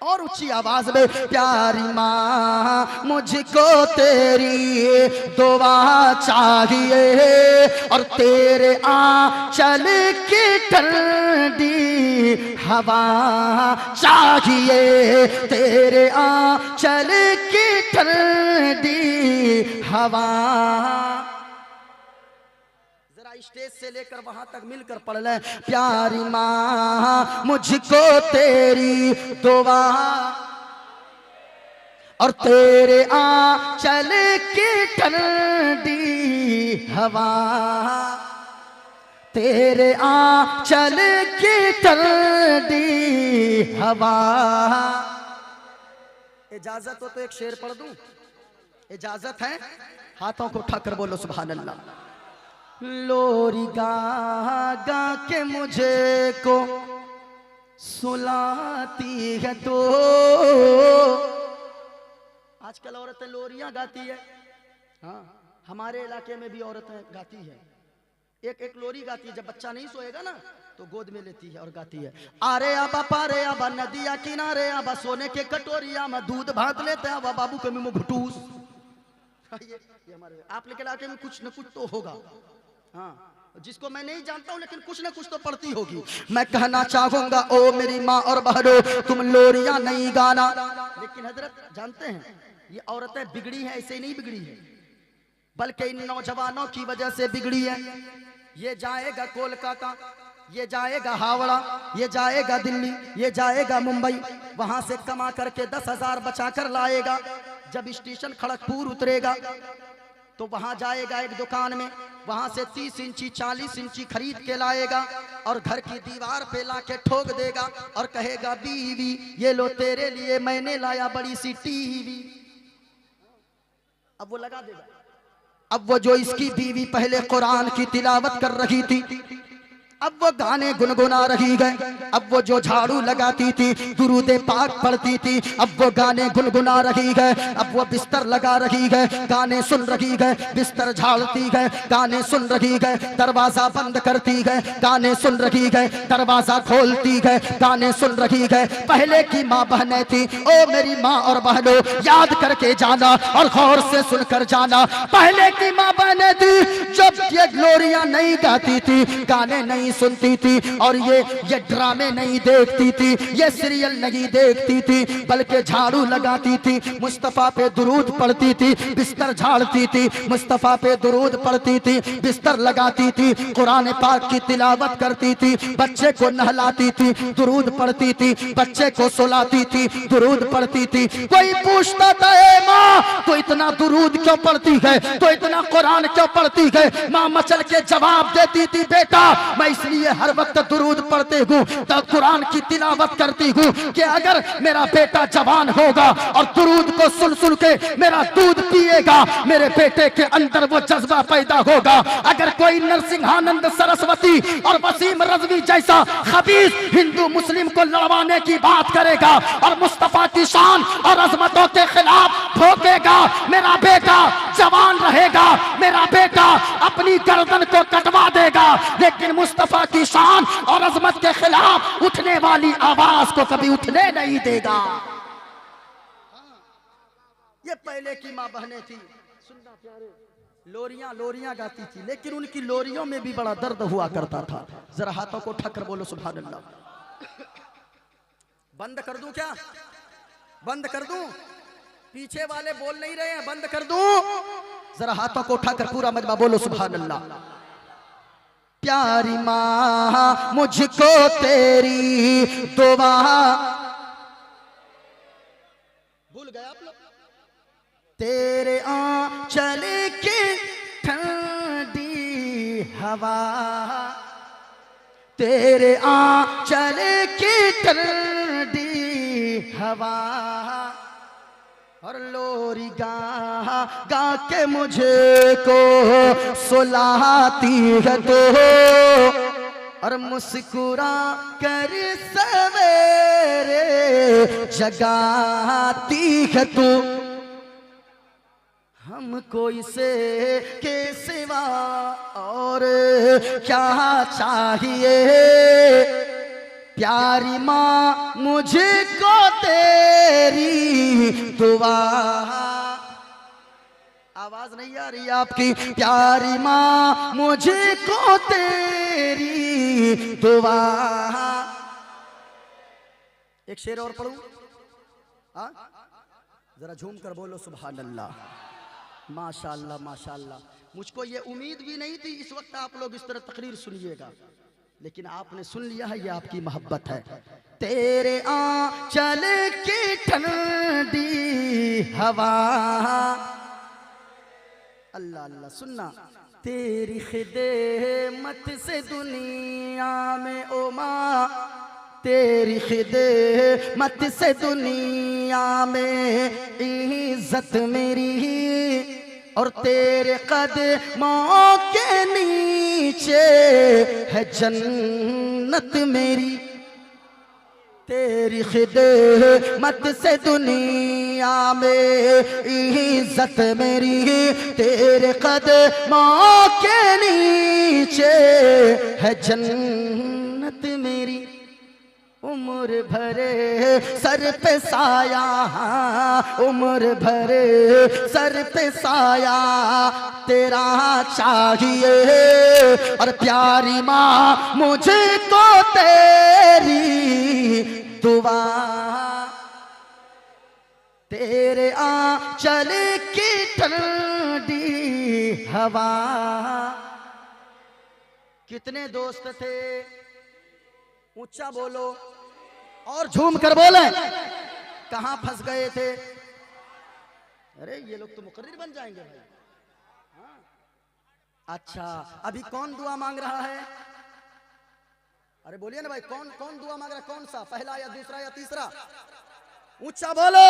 और ऊंची आवाज में, प्यारी माँ मुझको तेरी दुआ चाहिए और तेरे आंचल की ठंडी हवा चाहिए, तेरे आंचल की ठंडी हवा। स्टेज से लेकर वहां तक मिलकर पढ़ लें, प्यारी माँ मुझको तेरी दुआ और तेरे आंचल की ठंडी हवा, तेरे आंचल की ठंडी हवा। इजाजत हो तो एक शेर पढ़ दूं? इजाजत है? हाथों को उठाकर बोलो सुभान अल्लाह। लोरी गा गा के मुझे को सुलाती है तो, आजकल औरतें लोरियां गाती है। हाँ, हमारे इलाके में भी औरतें गाती है। एक लोरी गाती है, जब बच्चा नहीं सोएगा ना तो गोद में लेती है और गाती है, आरे आबा पारे आबा नदिया किनारे आबा सोने के कटोरिया में दूध भात लेते आबा बाबू के मुंह घुटूस। ये हमारे आप लेके इलाके में कुछ न कुछ तो होगा। हाँ, जिसको मैं नहीं जानता हूँ लेकिन कुछ ना कुछ तो पढ़ती होगी। मैं कहना चाहूंगा, ओ मेरी माँ और बहनों, तुम लोरियां नहीं गाना। लेकिन हजरत जानते हैं, ये औरतें बिगड़ी हैं, ऐसे ही नहीं बिगड़ी है, बल्कि इन नौजवानों की वजह से बिगड़ी है। ये जाएगा कोलकाता, ये जाएगा हावड़ा, ये जाएगा दिल्ली, ये जाएगा मुंबई, वहां से कमा करके 10,000 बचा कर लाएगा। जब स्टेशन खड़गपुर उतरेगा तो वहां जाएगा एक दुकान में, वहां से 30 इंची 40 इंची खरीद के लाएगा और घर की दीवार पे लाके ठोक देगा और कहेगा, बीवी ये लो तेरे लिए मैंने लाया बड़ी सी टीवी। अब वो लगा देगा। अब वो जो इसकी बीवी पहले कुरान की तिलावत कर रही थी, अब वो गाने गुनगुना रही है। अब वो जो झाड़ू लगाती थी, दुरूद पाक पढ़ती थी, अब वो गाने गुनगुना रही है। अब वो बिस्तर लगा रही है, गाने सुन रही है, बिस्तर झाड़ती है, गाने सुन रही है, दरवाजा बंद करती है, गाने सुन रही है, दरवाजा खोलती है, गाने सुन रही है। पहले की माँ बहनें थी, ओ मेरी माँ और बहनों, याद करके जाना और गौर से सुनकर जाना। पहले की माँ बहनें थी जब ये ग्लोरियां नहीं गाती थी, गाने नहीं नहीं सुनती थी और ये ड्रामे नहीं देखती थी, ये सीरियल नहीं देखती थी, बल्कि झाड़ू लगाती थी, मुस्तफा पे दुरूद पढ़ती थी, बिस्तर झाड़ती थी, मुस्तफा पे दुरूद पढ़ती थी, बिस्तर लगाती थी, कुरान पाक की तिलावत करती थी, बच्चे को नहलाती थी, दुरूद पढ़ती थी, बच्चे को सुलाती थी, दुरूद पढ़ती थी। कोई पूछता था, ए माँ तो इतना दुरूद क्यों पढ़ती है, तो इतना कुरान क्यों पढ़ती है? माँ मचल के जवाब देती थी, बेटा मैं इसलिए हर वक्त दुरूद पढ़ती हूँ, तो कुरान की तिलावत करती हूँ कि अगर मेरा बेटा जवान होगा और दुरूद को सुन सुन के मेरा दूध पिएगा, मेरे बेटे के अंदर वो जज्बा पैदा होगा। अगर कोई नरसिंहानंद सरस्वती और वसीम रज़वी जैसा खबीस हिंदू मुस्लिम को लड़वाने की बात करेगा और मुस्तफा की शान और अजमतों के खिलाफ भोंकेगा, मेरा बेटा जवान रहेगा, मेरा बेटा अपनी गर्दन को कटवा देगा, लेकिन मुस्तफा की शान और अजमत के खिलाफ उठने वाली आवाज को कभी उठने नहीं देगा। ये पहले की माँ बहनें थी, सुनना प्यारे, लोरियां गाती थी, लेकिन उनकी लोरियों में भी बड़ा दर्द हुआ करता था। जरा हाथों को उठाकर बोलो सुभान अल्लाह। बंद कर दूं क्या? बंद कर दूं? पीछे वाले बोल नहीं रहे हैं, बंद कर दूं? जरा हाथों को उठाकर पूरा मजमा बोलो सुभान अल्लाह। प्यारी माँ मुझको तेरी दुआ, भूल गए आप लोग? तेरे आंचल की ठंडी हवा, तेरे आंचल की ठंडी हवा और लोरी गा के मुझे को सुलाती है तो, और मुस्कुरा कर सवेरे जगाती है तू। हमको इसे के सिवा और क्या चाहिए, प्यारी माँ मुझको तेरी दुआ। आवाज नहीं आ रही आपकी? प्यारी माँ मुझको तेरी दुआ। एक शेर और पढ़ूं? जरा झूम कर बोलो सुभान अल्लाह। माशाअल्लाह माशाअल्लाह। मुझको ये उम्मीद भी नहीं थी इस वक्त आप लोग इस तरह तकरीर सुनिएगा, लेकिन आपने सुन लिया है, ये आपकी मोहब्बत है। तेरे आंचल की ठंडी हवा, अल्लाह अल्लाह सुनना, तेरी खिदमत से दुनिया में ओ माँ, तेरी खिदमत से दुनिया में इज्जत मेरी, और तेरे कदमों के नीचे है जन्नत मेरी। तेरी खिदमत से दुनिया में इज्जत मेरी, तेरे कदमों के नीचे है जन्नत मेरी। उम्र भरे सर पे साया, उम्र भरे सर पे साया तेरा चाहिए, और प्यारी माँ मुझे तो तेरी दुआ। तेरे आंचल की ठंडी हवा। कितने दोस्त थे? ऊंचा बोलो और झूम कर बोले। कहां फंस गए थे? अरे ये लोग तो मुकर्रिर बन जाएंगे भाई। हाँ। अच्छा अभी कौन दुआ मांग रहा है? अरे बोलिए ना भाई, कौन कौन दुआ मांग रहा है? कौन सा, पहला या दूसरा या तीसरा? ऊंचा बोलो।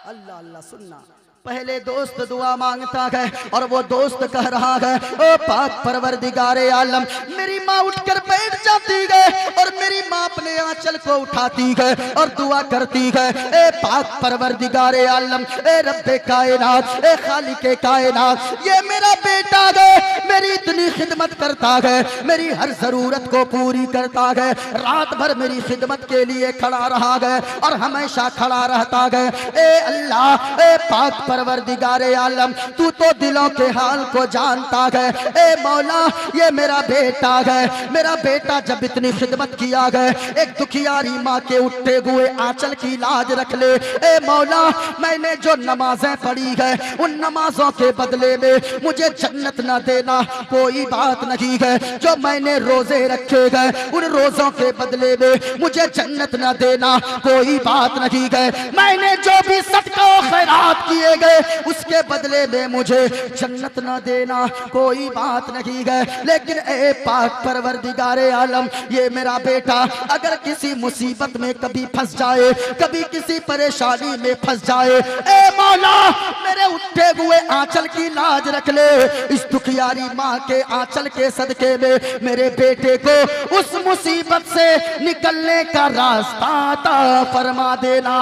अल्लाह अल्लाह सुनना। पहले दोस्त दुआ मांगता है और वो दोस्त कह रहा है, ओ पाक परवरदिगारे आलम, मेरी माँ उठकर बैठ जाती है और मेरी माँ अपने आंचल को उठाती है और दुआ करती है, ए पाक परवरदिगारे आलम, ए रब्बे कायनात, ए खालिके कायनात, ये मेरा बेटा है, मेरी इतनी खिदमत करता है, मेरी हर जरूरत को पूरी करता है, रात भर मेरी खिदमत के लिए खड़ा रहा है और हमेशा खड़ा रहता है। ए अल्लाह, ए पाक परवरदिगारे आलम, तू तो दिलों के हाल को जानता है। ए मौला, ये मेरा बेटा है, मेरा बेटा जब इतनी खिदमत किया है, एक दुखियारी माँ के उठते हुए आंचल की लाज रख ले। ए मौला, मैंने जो नमाजें पढ़ी है, उन नमाजों के बदले में मुझे जन्नत न देना कोई बात नहीं है। जो मैंने रोजे रखे हैं, उन रोजों के बदले में मुझे जन्नत न देना कोई बात नहीं है। मैंने जो भी सदका और खैरात किए गए, उसके बदले में मुझे जन्नत न देना कोई बात नहीं है। लेकिन ए पाक परवरदिगारे आलम, ये मेरा बेटा अगर किसी मुसीबत में कभी फंस जाए, कभी किसी परेशानी में फंस जाए, ए मौला, मेरे उठे हुए आंचल की लाज रख ले। इस दुखियारी माँ के आंचल के सदके में मेरे बेटे को उस मुसीबत से निकलने का रास्ता अता फरमा देना।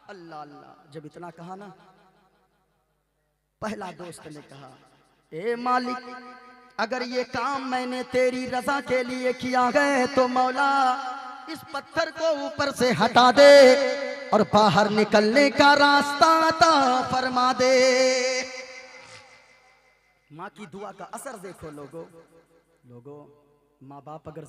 अल्लाह अल्लाह। जब इतना कहा ना, पहला दोस्त ने कहा, ए मालिक, अगर ये काम मैंने तेरी रजा के लिए किया है तो मौला इस पत्थर को ऊपर से हटा दे और बाहर निकलने का रास्ता अता फरमा दे। माँ की दुआ का असर देखो लोगों। माँ बाप अगर